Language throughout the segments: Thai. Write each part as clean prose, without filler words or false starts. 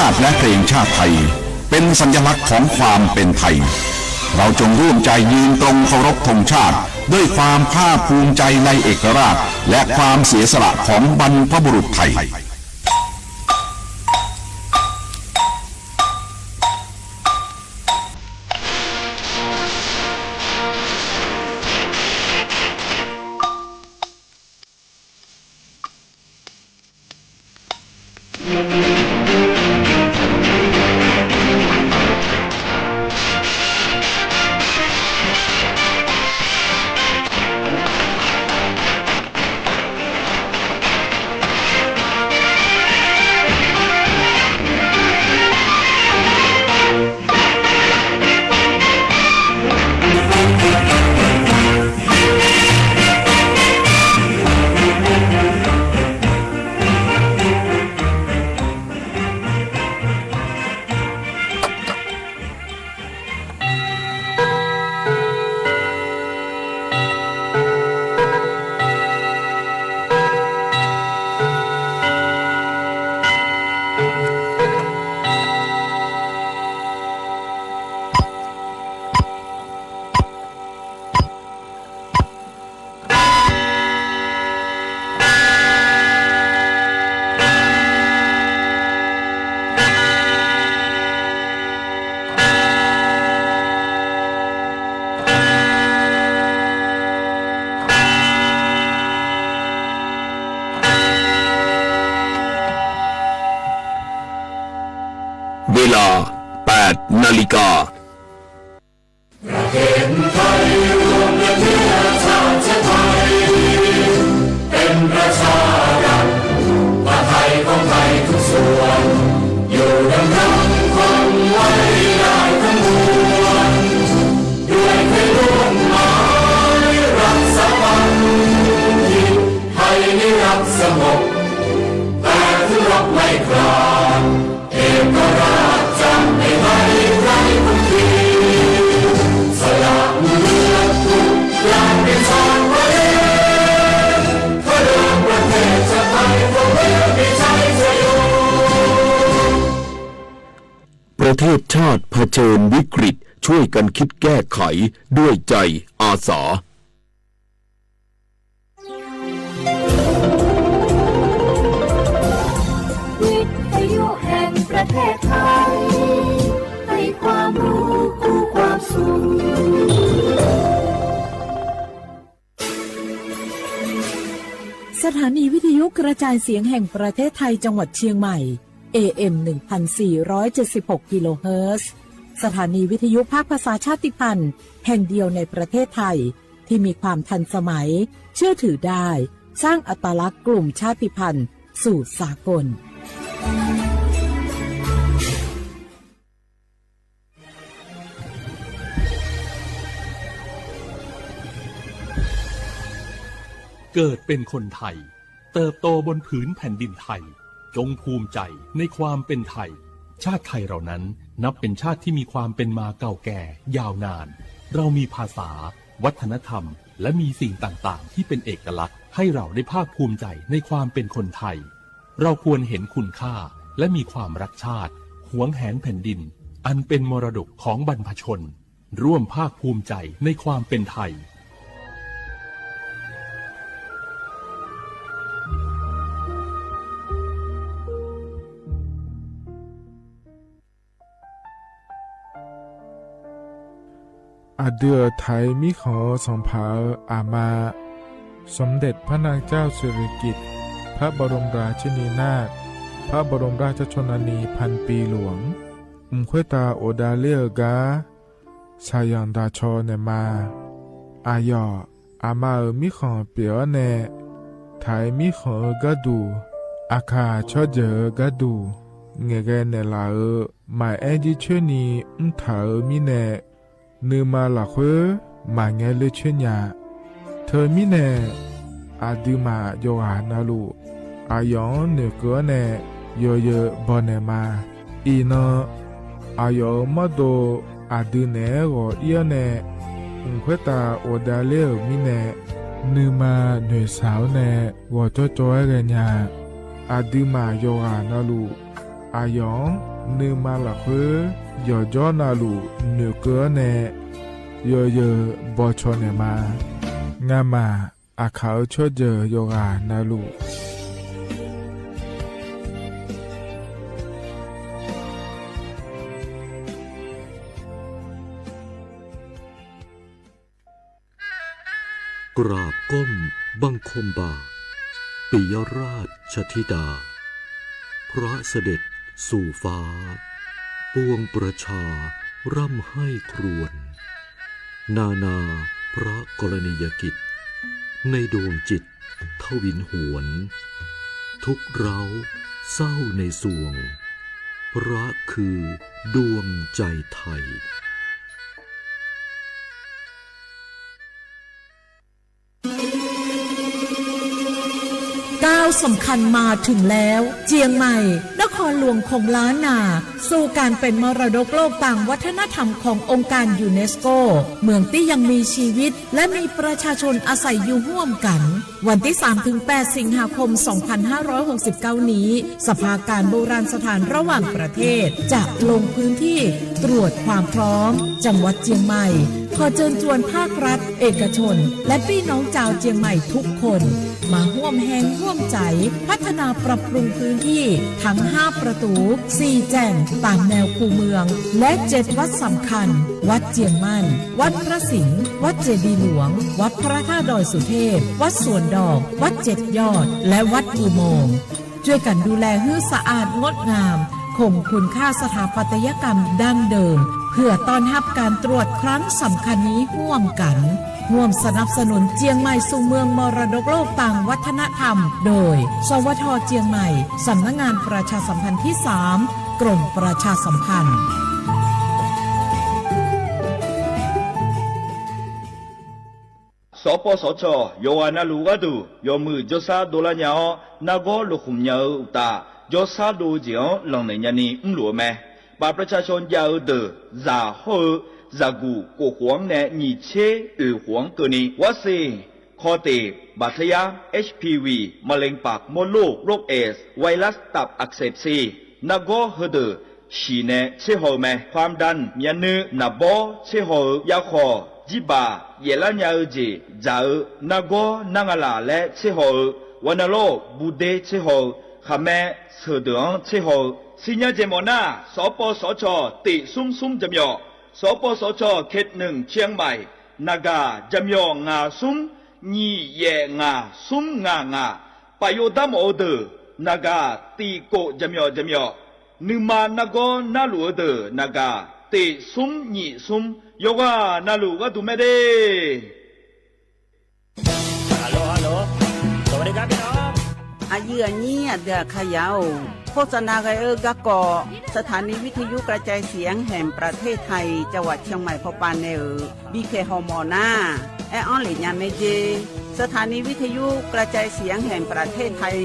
าติและเพลงชาติไทยเป็นสัญลักษณ์ของความเป็นไทยเราจงร่วมใจยืนตรงเคารพธงชาติด้วยความภาคภูมิใจในเอกราชและความเสียสละของบรรพบุรุษไทยเวลา 8 นาฬิกาประเทศไทยรวมเชื้อชาติไทยเป็นประชารัฐว่าไทยของไทยทุกส่วนอยู่ดำรงคงไว้ได้ทั้งมวลด้วยเคยร่วมหมายรักสามัคคีไทยนิรักสงบแต่ถึงรบไม่กล้าเอกราชจำไม่ให้ใครคนทีสละเลือดทุกอย่างเป็นชาติไว้เพื่อเดินประเทศชาติไทยเพื่อมีชัยชโยประเทศชาติเผชิญวิกฤตช่วยกันคิดแก้ไขด้วยใจอาสาวิทยุแห่งประเทศไทยให้ความรู้คู่ความสุขสถานีวิทยุกระจายเสียงแห่งประเทศไทยจังหวัดเชียงใหม่ AM 1476 กิโลเฮิรตซ์สถานีวิทยุภาคภาษาชาติพันธุ์แห่งเดียวในประเทศไทยที่มีความทันสมัยเชื่อถือได้สร้างอัตลักษณ์กลุ่มชาติพันธุ์สู่สากลเกิดเป็นคนไทยเติบโตบนผืนแผ่นดินไทยจงภูมิใจในความเป็นไทยชาติไทยเรานั้นนับเป็นชาติที่มีความเป็นมาเก่าแก่ยาวนานเรามีภาษาวัฒนธรรมและมีสิ่งต่างๆที่เป็นเอกลักษณ์ให้เราได้ภาคภูมิใจในความเป็นคนไทยเราควรเห็นคุณค่าและมีความรักชาติหวงแหนแผ่นดินอันเป็นมรดกของบรรพชนร่วมภาคภูมิใจในความเป็นไทยอาเดือไทยมิขอสองผาอามาสมเด็จพระนางเจ้าสิริกิติ์พระบรมราชินีนาถพระบรมราชชนนีพันปีหลวงควยตาโอดาเลียกาชายันดาชอเนมาอายออามามิขอเปียวเนไทยมิขอกะดูอาคาชอเจอกะดูเงเกเนลาหมายแอดิชนีถามิเนนือมาหลักเวมาเงเลเชญาเธอมิเนอาดิมาโยหานาลูอายองเนเกเนโยเยบอเนมาอีนอายอมาโดอาดิเนโกเอียเนเควตาโอดาเลมิเนนือมาหน่วยสาวเนวอจอจอยเรญาอาดิมาโยหานาลูอ อายองนือมาละเฮยอจอนาลูเนือเกอเนยอเยบอชอเนมางามาอาเขาชดเจโยกานาลูกราบก้มบังคมบาทปิยราชธิดาพระเสด็จสู่ฟ้าปวงประชาร่ำให้ครวญนานาพระกรณียกิจในดวงจิตทวินหวนทุกเร้าเศร้าในสวงพระคือดวงใจไทยก้าวสำคัญมาถึงแล้วเจียงใหม่นครหลวงของล้านนาสู่การเป็นมรดกโลกต่างวัฒนธรรมขององค์การยูเนสโกเมืองที่ยังมีชีวิตและมีประชาชนอาศัยอยู่ร่วมกันวันที่ 3-8 สิงหาคม 2569 นี้สภาการโบราณสถานระหว่างประเทศจะลงพื้นที่ตรวจความพร้อมจังหวัดเจียงใหม่ขอเชิญชวนภาครัฐเอกชนและพี่น้องชาวเจียงใหม่ทุกคนมาร่วมแรงร่วมใจพัฒนาปรับปรุงพื้นที่ทั้ง5ประตู4แจ่งตามแนวคูเมืองและ7วัดสำคัญวัดเจียงมั่นวัดพระสิงห์วัดเจดีย์หลวงวัดพระธาตุดอยสุเทพวัดสวนดอกวัด7ยอดและวัดอุโมงค์ช่วยกันดูแลให้สะอาดงดงามคงคุณค่าสถาปัตยกรรมดั้งเดิมเพื่อต้อนรับการตรวจครั้งสำคัญนี้ร่วมกันร่วมสนับสนุนเจียงใหม่สู่เมืองมรดกโลกต่างวัฒนธรรมโดยสวท.เจียงใหม่สำนักงานประชาสัมพันธ์ที่ 3 กรมประชาสัมพันธ์สปสชโยอานาลูกาดูโยมือจซาโดลาญาอนากอลุคุมญาอุตาจซาโดเจียงหลังในญานีหลัวแม่บาประชาชนยาวเดอซาโฮซากูกูหวงเนนีเชหวงเกนีวาเซคอเตบาดทะยา HPV มะเร็งปากมดลูกโรคเอสไวรัสตับอักเสบซีนากอเฮเดอชีเนเชโฮแม่ความดันยันนือนาบอเชโฮยาคอจิบาเยลัญญาเจจานาโกนางลาและเชโฮวันโลบูเดเชโฮขแม่เสดงเชโฮสิญญาเจมอนาสปสชติซุมซุมจำยอสปสชเขต1เชียงใหม่นากาจำยองาซุมญีเยงาซุมงาปโยดามโอเดนากาตีโกจำยอนึมานากนาลูเดนากาติซุมญีซุมโยกานาลูกาดูไม่ได้ฮัลโหลสวัสดีครับพี่น้องอายุอันนี้เดือขยาวโฆษณาไกกะกอสถานีวิทยุกระจายเสียงแห่งประเทศไทยจังหวัดเชียงใหม่พอปานเนบีเคฮอมอนาแอออนหลีญาเมเจสถานีวิทยุกระจายเสียงแห่งประเทศไทย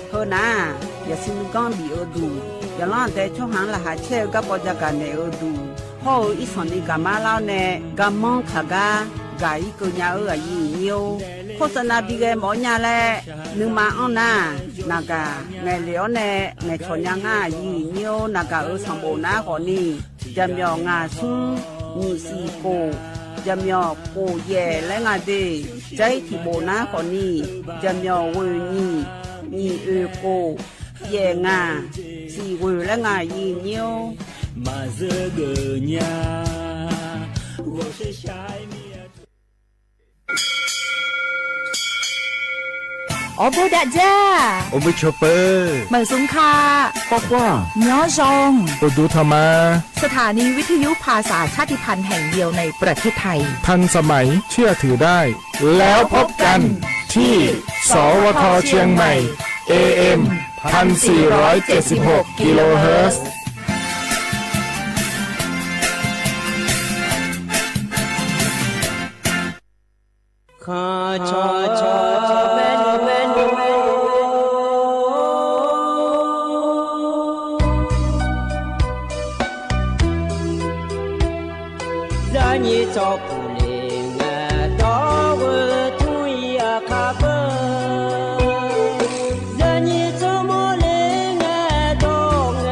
เฮนาอย่าซิมกอนบีโอดูอย่าล่อนแต่ช่องหางละหาเชลกับปอจาการเนอดูฮออีสอนีกามาลาวเนกามองขากากาอีกุญญาอายีเนียวโฆษณาบีเกหมอญาแลนึงมาอ้อนานากาไงเหลียวแนไงชนยังง่ายีเนียวนากาสมบูรณ์นาคนนี้จำยองาซุงมีสีโกจำยอโกเย่และงาเดใจที่โบนาคนนี้จำยอเวนีโกเย่งาสีเวและงายีเนียวมาเจอเกญา我是下面我不打架，โอเบชเปอร์ เหมือนสุงคา ปอกว่า ย้อจง ปดูธรรมา สถานีวิทยุภาษาชาติพันธุ์แห่งเดียวในประเทศไทย ทันสมัยเชื่อถือได้ แล้วพบกันที่สวทเชียงใหม่ AM 1476 กิโลเฮิรตซ์ข้าชอเมน让你照顾灵啊，到我土呀卡本，让你怎么灵啊，到我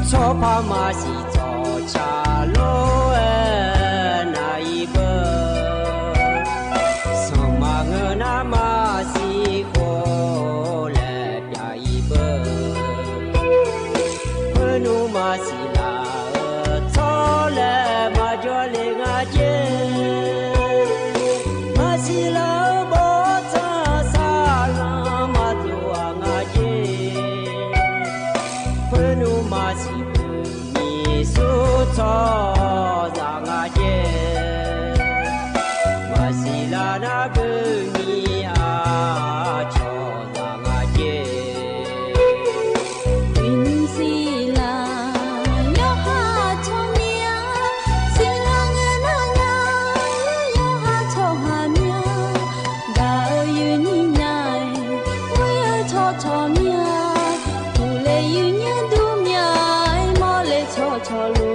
错怕马西做茶罗那一个，上马个那马西过来表一个，不努马西啦，错了马着领阿姐，马西啦不差啥啦马就阿姐，不努马西。cho rằng aje masila na bumi a cho rằng aje winsila yo ha cho nia sila ngana na yo ha cho ha mia da yu ni nai wo yo cho mia tu le yu nya du mia mo le cho lu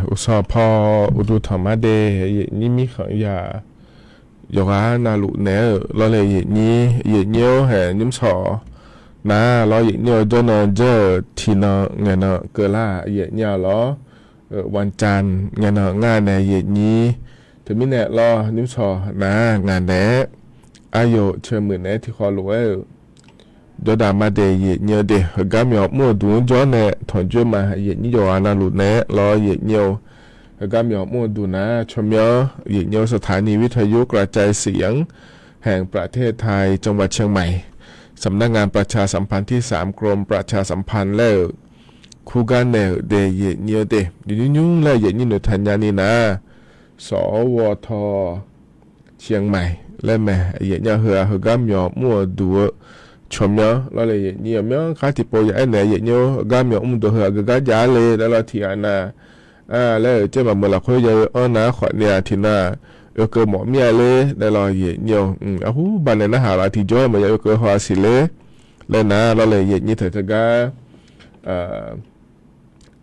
อุสอพออุดุธรรมะเดนี่มีขอยาโยกานาลุเนอเราเลยนี้เนียวแห่ยิ้มสอนะเราเนียวโดนเจอทีนเงินเกล่าเนียวล้อวันจันทร์เงินงานในนี้ถึงมิเนรอยิ้มสอนะงานแหนอายุเชื่อมือแหนที่คอรวยโดดามาเดยเนียวเดกามีมั่วดูจ้อเนถอนจ้มานี่โยอานาลุเนรอเนียวก็มีมั่วดูนะชมยอเนียวสถานีวิทยุกระจายเสียงแห่งประเทศไทยจังหวัดเชียงใหม่สำนักงานประชาสัมพันธ์ที่3กรมประชาสัมพันธ์และคู่กันเนเดยเนียวเดยุ่งและนี่หนูทัญญานีนะสวทเชียงใหม่และแม่เนียวเหือก็มีมั่วดูชมยอเราเลยเนียวมั้งข้าที่ปอยไอ้เนี่ยเนียวก็มีมั่วดูเหือก็ยาเลยแล้วเราที่อันน่ะแล้วเจ้ามาเมื่อเราคุยเยอะนะขอเนี่ยทีน่าเกิดหมอเมียเลยได้รอเยี่ยมหูบ้านเนี่ยนะหาเราที่จ้อยมาเยอะเกิดหัวสิเลยแล้วนะเราเลยเยี่ยมเถิดก็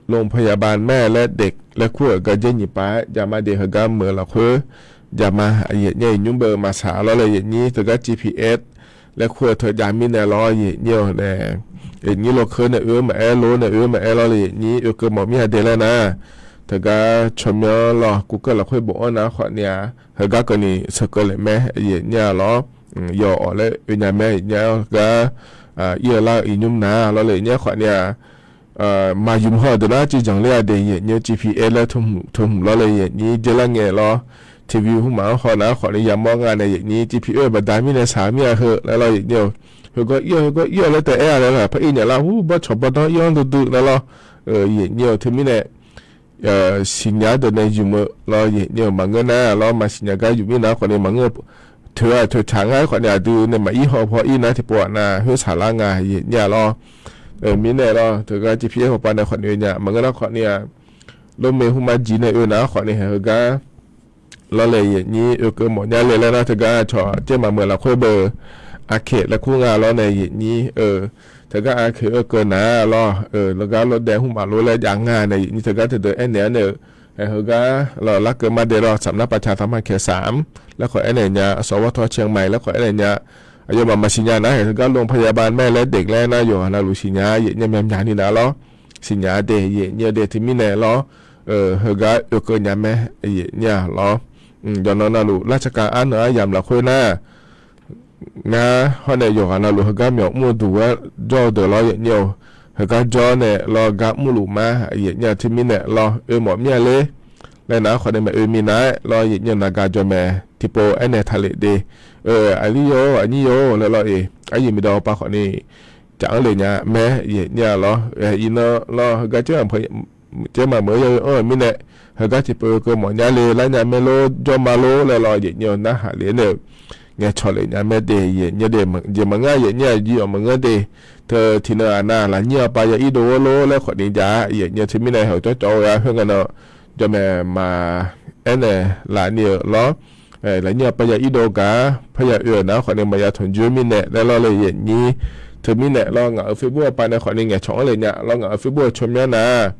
โรงพยาบาลแม่และเด็กและคู่ก็เยี่ยมป้าอย่ามาเดี๋ยวก็เมื่อเราคุยอย่ามาเยี่ยมยุ่งเบอร์มาสาเราเลยเยี่ยมเถิดก็ GPS และคู่เถิดยามีเนี่ยรอเยี่ยมเนี่ยนี่เราเคยเนี่ยมาโลเนี่ยมาเราเลยนี่เกิดหมอเมียเดี๋ยวแล้วนะแต่ก็ชมยอหรอกูก็เราค่อยบอกนะขอเนี่ยเฮก็ก็นี่สกเลยแม่เนี่ยหรอย่อเลยเนี่ยแม่เนี่ยก็เยี่ยละอีนุ่มนะเราเลยเนี่ยขอเนี่ยมายุ่มห่อตัวน่าจีจังเลยเดี๋ยวเนี่ย GPS แล้วทุ่มเราเลยนี่เจริญเงี้ยหรอทีวีหูหมาขอนะขอเนี่ยยามมองงานในอย่างนี้ GPS บัดได้มีในสามีเหอะแล้วเราอย่างเดียวเฮก็เยี่ยแล้วแต่แล้วล่ะพระอินทร์เราหูบ่ชอบบ่ต้องย้อนดุๆแล้วอย่างเดียวถึงมีเนี่ยสิญญาเดินในอยู่เมื่อเราเนี่ยมังเงินนะเรามาสิญญาก็อยู่มีนะคนในมังเงินเธอช้างไอ้คนเนี่ยดูในมาอีหอพออีนะที่ปวดนะเฮือสาระงานเนี่ยเรามีเนี่ยเราเธอก็จีพีเอของปานในคนเนี่ยมังเงินนะคนเนี่ยลมเมหุมาจีในนะคนเนี่ยเฮก็เราเลยนี่ก็หมดเนี่ยเลยแล้วนะเธอก็ชอเจ้ามาเมื่อเราค่อยเบอร์อาเขตและคู่งานเราในนี่เธอก็อาเขตเกินนะรอแล้วก็รถแดงหุ่มบาลุแล้วอย่างงานในนี่เธอก็เธอเดินเนี่ยเฮก็เราลักเกินมาเดี๋ยวสำนักประชาสัมพันธ์เขต3แล้วขอเนี่ยสวทเชียงใหม่แล้วขอเนี่ยอายุมาสิญญานะเธอก็โรงพยาบาลแม่และเด็กแล้วนะอยู่นะรู้สิญญาเนี่ยแม่ยานี่นะล้อสิญญาเดยเนี่ยเดที่มีเนี่ยล้อเฮก็เกินยาแม่เนี่ยล้อยอนนะรู้ราชการอันเนยามละคุยนะนะฮอนเนี่ยอยู่กันนะรู้เฮก็มีมูดูว่าจอเดอล้อเนี่ยเฮก็จอเนี่ยรอกับมูลูมาเนี่ยที่มีเนี่ยรอหมอเนี่ยเลยแล้วนะคนเนี่ยมีนะรอเนี่ยนากาจอแม่ที่โปไอเนี่ยทะเลเดอันนี้โยแล้วรอไอ้ยิมีดอปะคนนี้จังเลยเนี่ยแม่เนี่ยรออินรอเฮก็เจ้ามาเมื่อมีเนี่ยเฮก็ที่โปก็หมอเนี่ยเลยแล้วเนี่ยเมโลจอมาโลแล้วรอเนี่ยนะหาเลยเนี่ยnghe cho lại nhà mẹ đề nhà đề mà giờ mà nghe vậy nhà gì mà nghe đề thơ thì nó là nhiều bài giờ ít đồ lô lấy khỏi điện giá vậy nhà thì mình này hỏi cho ra hơn cái nó cho mẹ mà em này là nhiều ló là nhiều bài giờ ít đồ cả bây giờ nó khỏi điện mà giờ thuần dưới mình nàyแล้วเราเลยอย่างนี้thì mình này lo ngở phía bua bài này khỏi điện nghe chọnเลยเนี่ยlo ngở phía buaชมเนี่ยนะ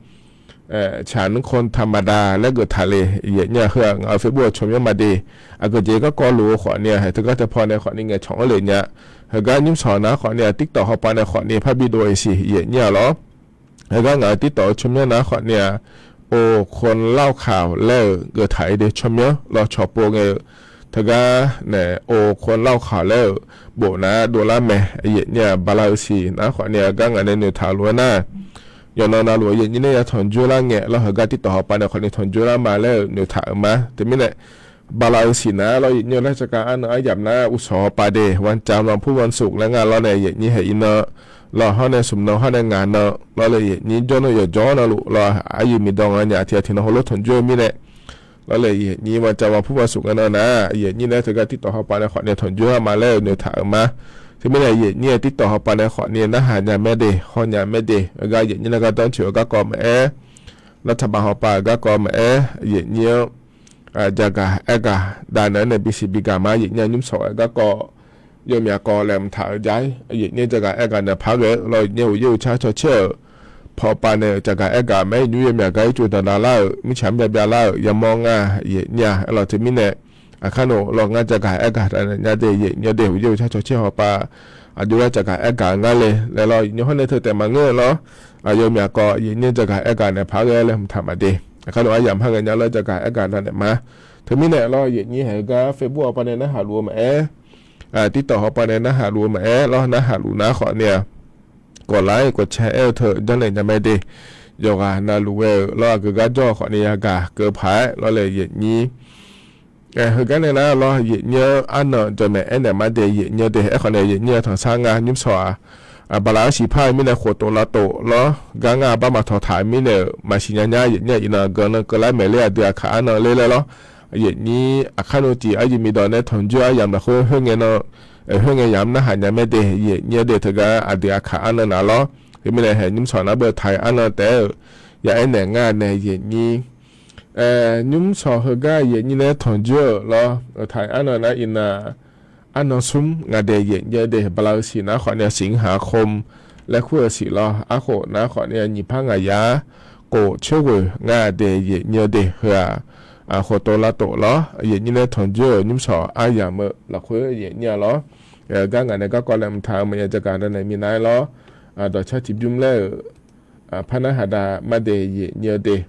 ฉันคนธรรมดาและเกิดทะเลเนี่ยเฮืองเอาเฟซบุ๊กชมยังมาดีก็เจก็กอรู้ขอเนี่ยถึงก็จะพอในขอนี่ไงช่องเลยเนี่ยเฮก็ยิ้มสอนนะขอเนี่ยติ๊กต่อเข้าไปในขอนี่ภาพวิดีโอสิเนี่ยหรอเฮก็งานติ๊กต่อชมเนี่ยนะขอเนี่ยโอ้คนเล่าข่าวแล้วเกิดถ่ายเดชมเนี่ยรอชอบโปงถึงก็เนี่ยโอ้คนเล่าข่าวแล้วโบนะดูแลแม่เนี่ยบาลาสินะขอเนี่ยก็งานในเนื้อถ่ายล้วนนะยอนนาลัวยันนี่เนี่ยถอนจูราเงี้ยเราเฮก็ติดต่อไปในคนนี้ถอนจูรามาแล้วเนื้อถ่ายมาแต่ไม่เนี่ยบาลาสินะเราเนี่ยราชการอันหยับนะอุศปาเดวันจันทร์วันพุธวันศุกร์แล้วงานเราเนี่ยยันนี่เห็นเนาะเราเขาในสมน้องเขาในงานเนาะเราเลยยันนี่ย้อนอย่าย้อนนะลูกเราอายุมีดองอันเนี่ยที่เราถอนจูมีเนี่ยเราเลยยันนี่วันจันทร์วันพุธวันศุกร์กันนะยันนี่เนี่ยถึงก็ติดต่อไปในคนนี้ถอนจูรามาแล้วเนื้อถ่ายมาที่ไม่ได้เนี่ยติดต่อเขาไปในขอเนี่ยนะหายาไม่ได้ขอยาไม่ได้ก็อย่างนี้ก็ต้องเชื่อก็กอมรัฐบาลเขาไปก็กอมอย่างนี้จะก็ด้านนั้นในบีซีบีกามาอย่างนี้ยุ่งสอยก็ยมยากรแหลมถ่ายย้ายอย่างนี้จะก็เนี่ยพักเลยเราเนี่ยอยู่ชาเชื่อ พอปานเนี่ยจากการกาไม่ยุ่ยมีการจุดดารามิฉามยาบยาลาอย่ามองง่าเนี่ยเราจะมีเนี่ยขนมลองงานจากการเนี่ยเดี๋ยววิวชาชเชี่ยวปาดูว่าจากการงานเลยแล้วเราย้อนในเธอแต่มาเงื่อนเนาะยมอยากก็เนี่ยจากการเนี่ยพักเลยทำมาดีขนมอย่างพักเงินแล้วจากการนั่นเนี่ยมาเธอมีเนี่ยเราอย่างนี้ให้ก็เฟซบุ๊กปานเนี่ยนะหารัวมาติดต่อเขาปานเนี่ยนะหารัวมาแล้วนะหารูนะขอเนี่ยกดไลค์กดแชร์เธอจังเลยจะไม่ดีโยกานาลูเวลเราก็จ่อขอเนี่ยก็เกิดผายเราเลยอย่างนี้เหตุการณ์นั้นเราเยอะอันนั้นจะไม่เนี่ยมาเดียเยอะเดียคนเนี่ยเยอะทางสร้างงานยุ่งสว่าบาลาสีพายมีเนี่ยขวดตัวละโตแล้วกางงานบ้ามาถอดถ่ายมีเนี่ยมาชิญญาเนี่ยอินาเกินก็ไล่ไม่เลี้ยเดือขาอันนั้นเลยแล้วอย่างนี้อาคารโนจีอายุมีดอนเนี่ยทนจ้ายามละคนเฮงเงินเฮงเงินยามนะหันยามไม่เดียเยอะเดียเธอก็อาเดียขาอันนั้นแล้วมีเนี่ยเห็นยุ่งสว่านะเบอร์ไทยอันนั้นแต่อย่างเนี่ยงานเนี่ยอย่างนี้ยุ่งสอเฮก้าเย็นนี่เนี่ยทนเยอะแล้วถ่ายอันนั้นนะอินาอันนั้นซุ่มงานเดียเย็นเยอะเดียบลาสีนะขอเนี่ยสิงหาคมและคู่สีล้ออาโคนะขอเนี่ยหยิบผ้างายาโกเชื่องานเดียเย็นเยอะเดียเฮือโคโตละโตล้อเย็นนี่เนี่ยทนเยอะยุ่งสออายามเมื่อละคู่เย็นเนี่ยล้อการงานเนี่ยก็ก่อนแลมทางมันจะการนั้นมีนายล้อดอกชาติยุ่มเล่พนักหาดามาเดียเย็นเยอะเดีย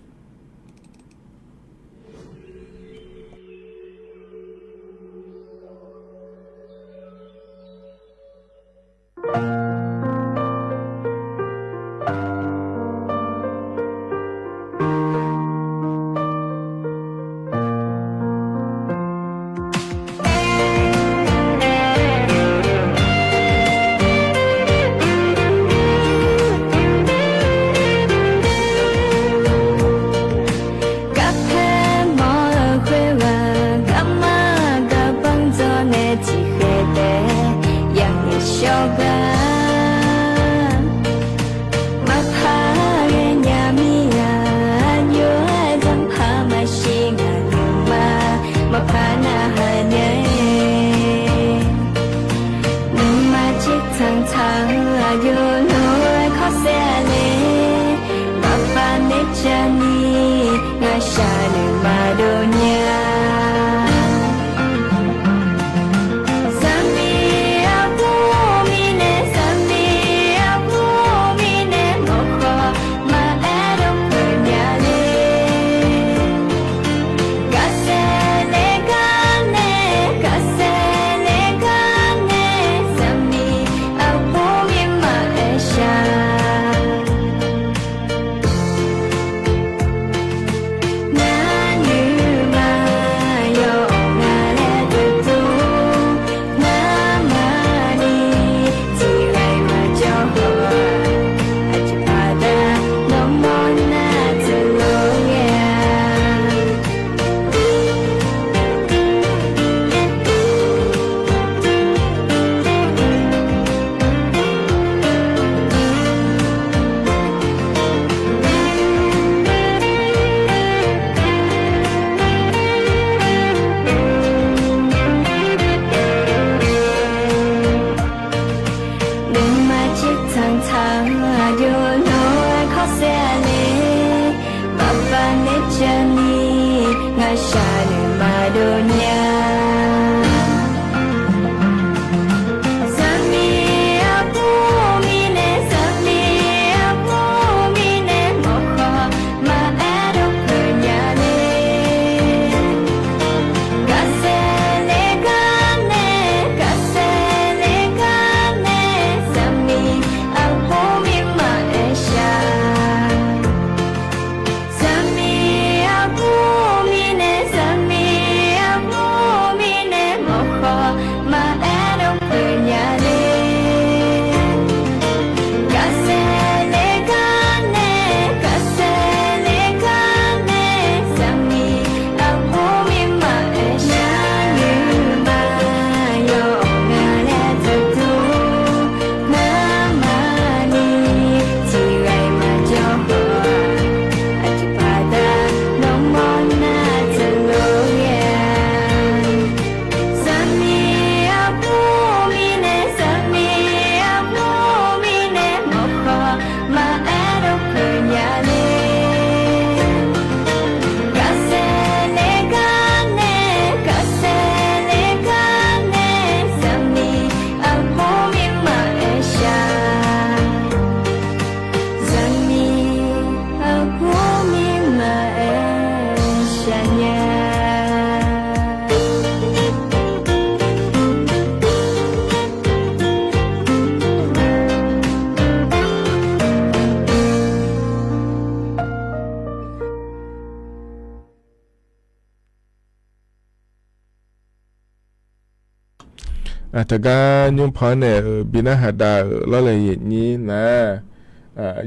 แต่ก็ยุ่งพอเนี่ยบินาหาดาแล้วเลยอย่างนี้นะ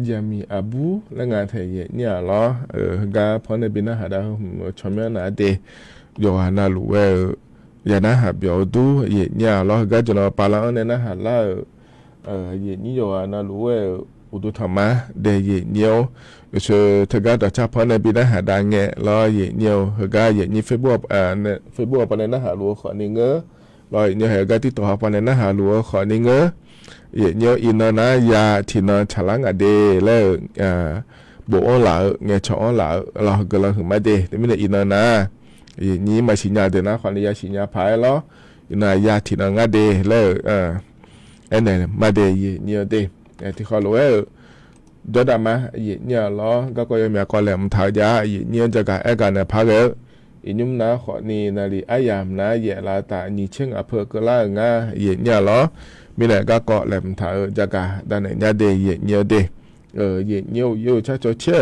ยังมีอาบูและงานไทยเนี่ยล้อก็พอในบินาหาดาชมนาเดโยฮานาลูเวยานะหาเบียวดูเนี่ยล้อก็จะนอปาลาเนี่ยนะหาล่านี่โยฮานาลูเวอุดุธรรมะเดยเนียวเชื่อเธอก็ต่อชาพอในบินาหาดาเงะล้อเนียวเธอก็นี่เฟซบุ๊กเนี่ยเฟซบุ๊กปนในหาลัวขอนี่เงอลอยเนี่ยเหรอที่ตัวปนในหาลัวขอนี่เงอเนี่ยอินนะยาที่นฉลังอเดแล้วบุอ้อหล่าเงี้ยชอหล่าเราก็เราถึงไม่เดแต่ไม่ได้อินนะนี่มาชิญญาเดนะขอนี่ยาชิญญาพายล้ออินยาที่นงาเดแล้วเนี่ยมาเดเนี่ยเดที่เขารู้จอดมาเนี่ยล้อก็ยังมีคนแหลมท้ายาเนี่ยจะการกันเนี่ยพักอินุมนะขอนี่นาลีอายามนะลาตานี่เชิงอำเภอก็ล่างาเนี่ยล้อมีแต่ก็เกาะแหลมท้ายจะการด้านเนี่ยเดเนี่ยเดเนี่ยชัดเชื่อ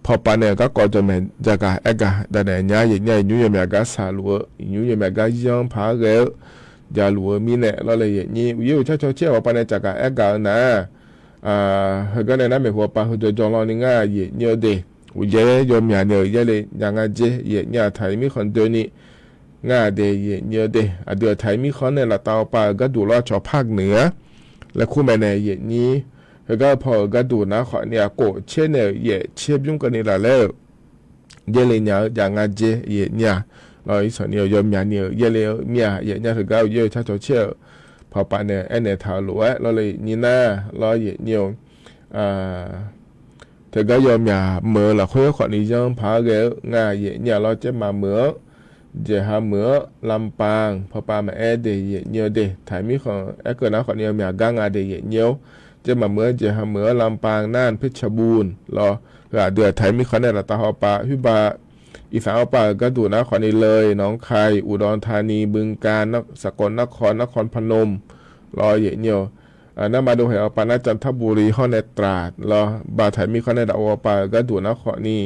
พอปานเนี่ยก็เกาะจะเหมือนจะการกันด้านเนี่ยยุ่งมีก็สาลัวยุ่งมีก็ยังพักยาลัวมีเนี่ยเราเลยเนี่ยชัดเชื่อว่าปานเนี่ยจะการกันนะก็ในนั้นไม่หัวปลาหัวจงลองนี่ง่ายเนี่ยเดวิจัยยมยาเนี่ยยัยเลยยังไงเจเนี่ยไทยมีคนเดียวนี่ง่ายเดเนี่ยเดเดือไทยมีคนเนี่ยละตาวปลาก็ดูรอดชอบภาคเหนือและคู่แม่เนี่ยนี้ก็พอก็ดูนะขอเนี่ยโกเช่เนี่ยเชี่ยยุ่งกันนี่ละแล้วยัยเลยเนี่ยยังไงเจเนี่ยเราอีส่วนเนี่ยยมยาเนี่ยยัยเลยเนี่ยก็เยอะชัดเชื่อพอปานเนี่ยเนี่ยท้าหลวเราเลยนี่นะเราเนี่ยเธอก็ยอมอย่าเมื่อละค่อยขอนิยมพาเกลง่ายเนี่ยเราจะมาเมื่อจะหาเมื่อลำปางพอปามาเดยเนี่ยเดถ่ายมีของเกิดนะขอนิยมอย่าก้างเดยเนี่ยจะมาเมื่อจะหาเมื่อลำปางน่านเพชรบูรณ์รอเดือดถ่ายมีคนในละตาหอปาพิบาอีสานหอปาก็ดูนะขอนี้เลยน้องคายอุดรธานีบึงกาฬสกลนครพนมรอเนี่ยน้ามาดูเหตุปานาจันทบุรีข้อในตราดรอบาไทยมีข้อในดาวปาก็ดูนะขอนี้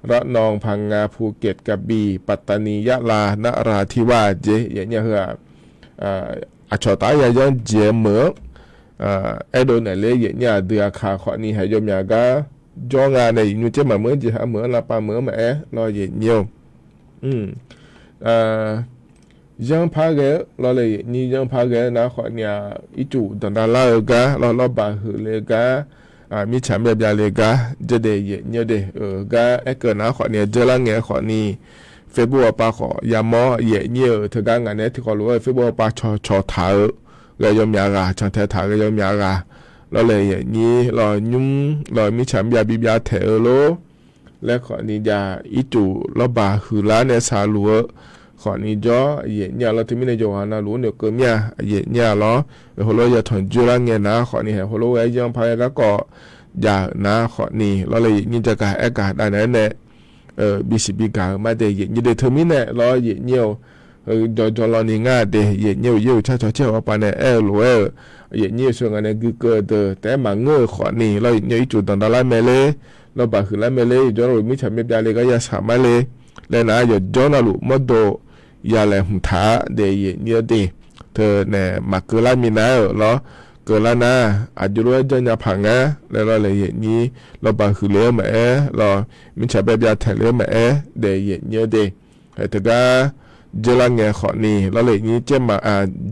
ระนองพังงาภูเก็ตกระบี่ปัตตานียะลานราธิวาสเจเนี่ยเหรอชอตายย้อนเจเหมือโดนอะไรเนี่ยเดือขาขอนี้ให้ยมยาก็จ้องงานในนู่นจะมาเหมือนจะหาเหมือนละปาเหมือนรอเนี่ยยังพาเกลเราเลยนี่ยังพาเกลนะขอเนี่ยอีจูดันดาลาเกะเราบาหือเลยกะมีฉันแบบยาเลยกะจะเดยเนี่ยเดกะเกิดนะขอเนี่ยเจอละเงี้ยขอนี่เฟซบุ๊กปาขอยามอเนี่ยเธอการงานเนี่ยที่ขอรู้ว่าเฟซบุ๊กปาชอถ่ายก็ยอมยากาชอถ่ายก็ยอมยากาเราเลยนี่เรายุ่งเรามีฉันแบบบิบยาเถอโลและขอนี่ยาอีจูเราบาหือละเนี่ยสาลัวขอนี้จ่อเนี่ยเราที่มีในโยฮานารู้เนี่ยก็มีเนี่ยล้อหัวเราอย่าถอนจุลังเงี้ยนะขอนี้หัวเราไว้ยังพายก็อย่านะขอนี้เราเลยนี่จะการอากาศได้เนี่ยบิสิบิกาไม่ได้ยี่เดเทอร์มินเนี่ยล้อเนี่ยจอเรานี่ง่ายเดเนี่ยชัดเชื่อว่าปานเนี่ยรู้เนี่ยส่วนอันนี้เกิดแต่มาเงยขอนี้เราเนี่ยจุดตอนนั้นไม่เลยเราบาคือแล้วไม่เลยจอเราไม่ใช่ไม่ได้เลยก็อย่าสามารถเลยแล้วนะอย่าจอนาลุมาโดยาแหลมท้าเดยเนี่ยเดเธอเนี่ยมาเกิดแล้วมีนะเหรอเกิดแล้วนะอาจจะรู้ว่าจะยาผังนะแล้วเราเลยอย่างนี้เราบางคือเลี้ยงมาเราไม่ใช่แบบยาแทนเลี้ยงมาเดยเนี่ยเดแต่ถ้าก็เจริญเงี้ยขอนี่เราเลยนี้จะมา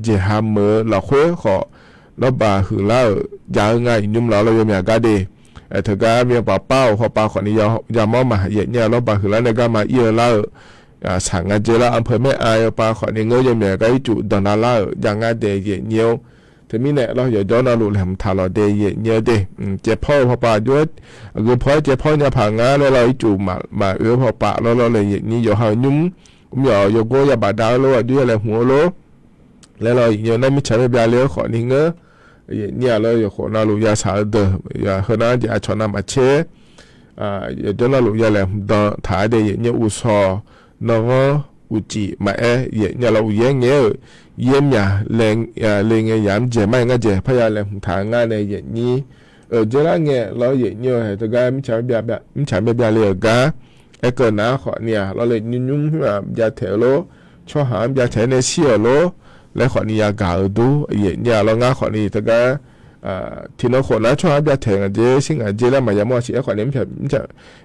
เจหามเมื่อเราคุยขอเราบางคือแล้วยาง่ายยุ่มเรายังอยากก็เดเธอก็มีปาเป้าพอปาขอนี้ยามอมาเนี่ยเราบางคือแล้วเนี่ยก็มาเยอะแล้วสั่งงานเจริญอำเภอแม่อายปาขอนี้เงยยังอยากก็จุดดอนแล้วยังงานเดยเนี่ยถึงมีเนี่ยเราอย่าย้อนเราหลุดแหลมทาเราเดยเนี่ยเดเจ็บพ่อพอปาด้วยคือพ่อเจ็บพ่อเนี่ยผังงาแล้วเราจู่มาพอปาแล้วเราเลยนี่อย่าหายุ่มอย่าโก้อย่าบาดาวแล้วด้วยอะไรหัวโลแล้วเราอย่านั่นไม่ใช่ไม่เป็นไรขอนี่เงยเนี่ยเราอย่าขอเราหลุดยาสาเดอย่าเฮน่าอย่าชนะมาเชอย่าย้อนเราหลุดยาแหลมดอถ่ายเดยเนี่ยอุศนออุจิมาเนี่ยเราเยี่ยมแรงยามเจไม่งั้นเจพยาแรงทางงานในอย่างนี้เจริญเนี่ยเราเนี่ยให้ตัวการมิจฉาแบบเลยก็เกิดนะขอเนี่ยเราเลยยุ่งแบบยาเถโลช่อหามยาเถในเชี่ยวโล และขอนี้ยากาดูเย็นเนี่ยเราง่าขอนี้แต่ก็ที่น้องคนนั้นชอบจะแทงเจสิ่งเจแล้วมายามอชีขอนี้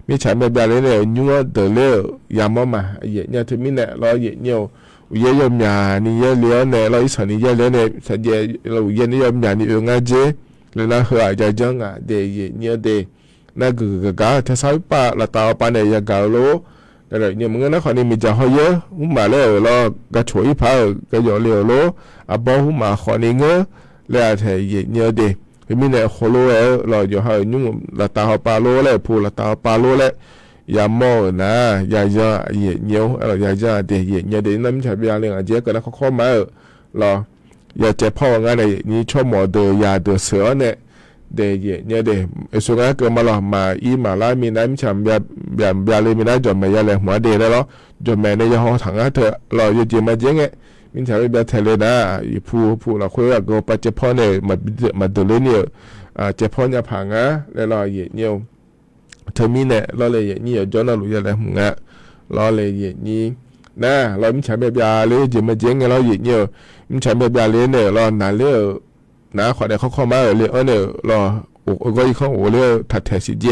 มีฉันแบบเลยเนี่ยยัวเดเล่ยามอมาเย็นเนี่ยถึงมีเนี่ยเราเย็นเนี่ยเยอะๆเนี่ยนี่เยอะเลี้ยเนี่ยเราอีสานนี่เยอะเลี้ยเนี่ยสัญญาเราเย็นนี่ยอมเนี่ยนี่เองเจแล้วน่าเหรอจะจังเดย์เนี่ยเดย์น่าก็ถ้าสาวป้าละตาป้าเนี่ยยากาโลแต่เนี่ยมึงนะขอนี้มีจะหอยหุ่มมาแล้วเราก็ช่วยพาก็ยอเลี้ยวโลบ่หุ่มมาขอนี้เงแล้วแต่เนี่ยเดย์มีเนี่ยโคโลเราอยู่หอยนุ่มละตาปาโลแล้วพูละตาปาโลแล้วยามอนะยาจะเนี่ยยาจะเดย์เนี่ยเดย์นั่นไม่ใช่เวลาเรื่องเจ๊ก็แล้วเขามาเราอยากจะพ่องานนี่ชอบหมอเดยาเดเสือเนี่ยเดย์เนี่ยเดย์สุดท้ายก็มาหลอกมาอีมาลามีน้ำฉ่ำแบบเลยมีน้ำจอมไม่ยาเลยหัวเดย์แล้วจอมแม่ในยาห้องถังเถอะเราจะเจอมาเจ๊งมินถามแบบเทเลนะผู้เราคุยกับปัจจุบันเนี่ยมาดูเลยเนี่ยเจ้าพ่อเนี่ยผังแล้วเราเนี่ยเธอมีเนี่ยเราเลยเนี่ยย้อนเราอยู่อะไรหัวเราเลยเนี่ยนะเรามินถามแบบยาเลยเจอมาเจ๊งเราเนี่ยมินถามแบบยาเลยเนี่ยเราหนาเลือนะขอได้เขาเข้ามาเลยเนี่ยเราก็อีกข้างโอ้เลยถัดแถสิเจ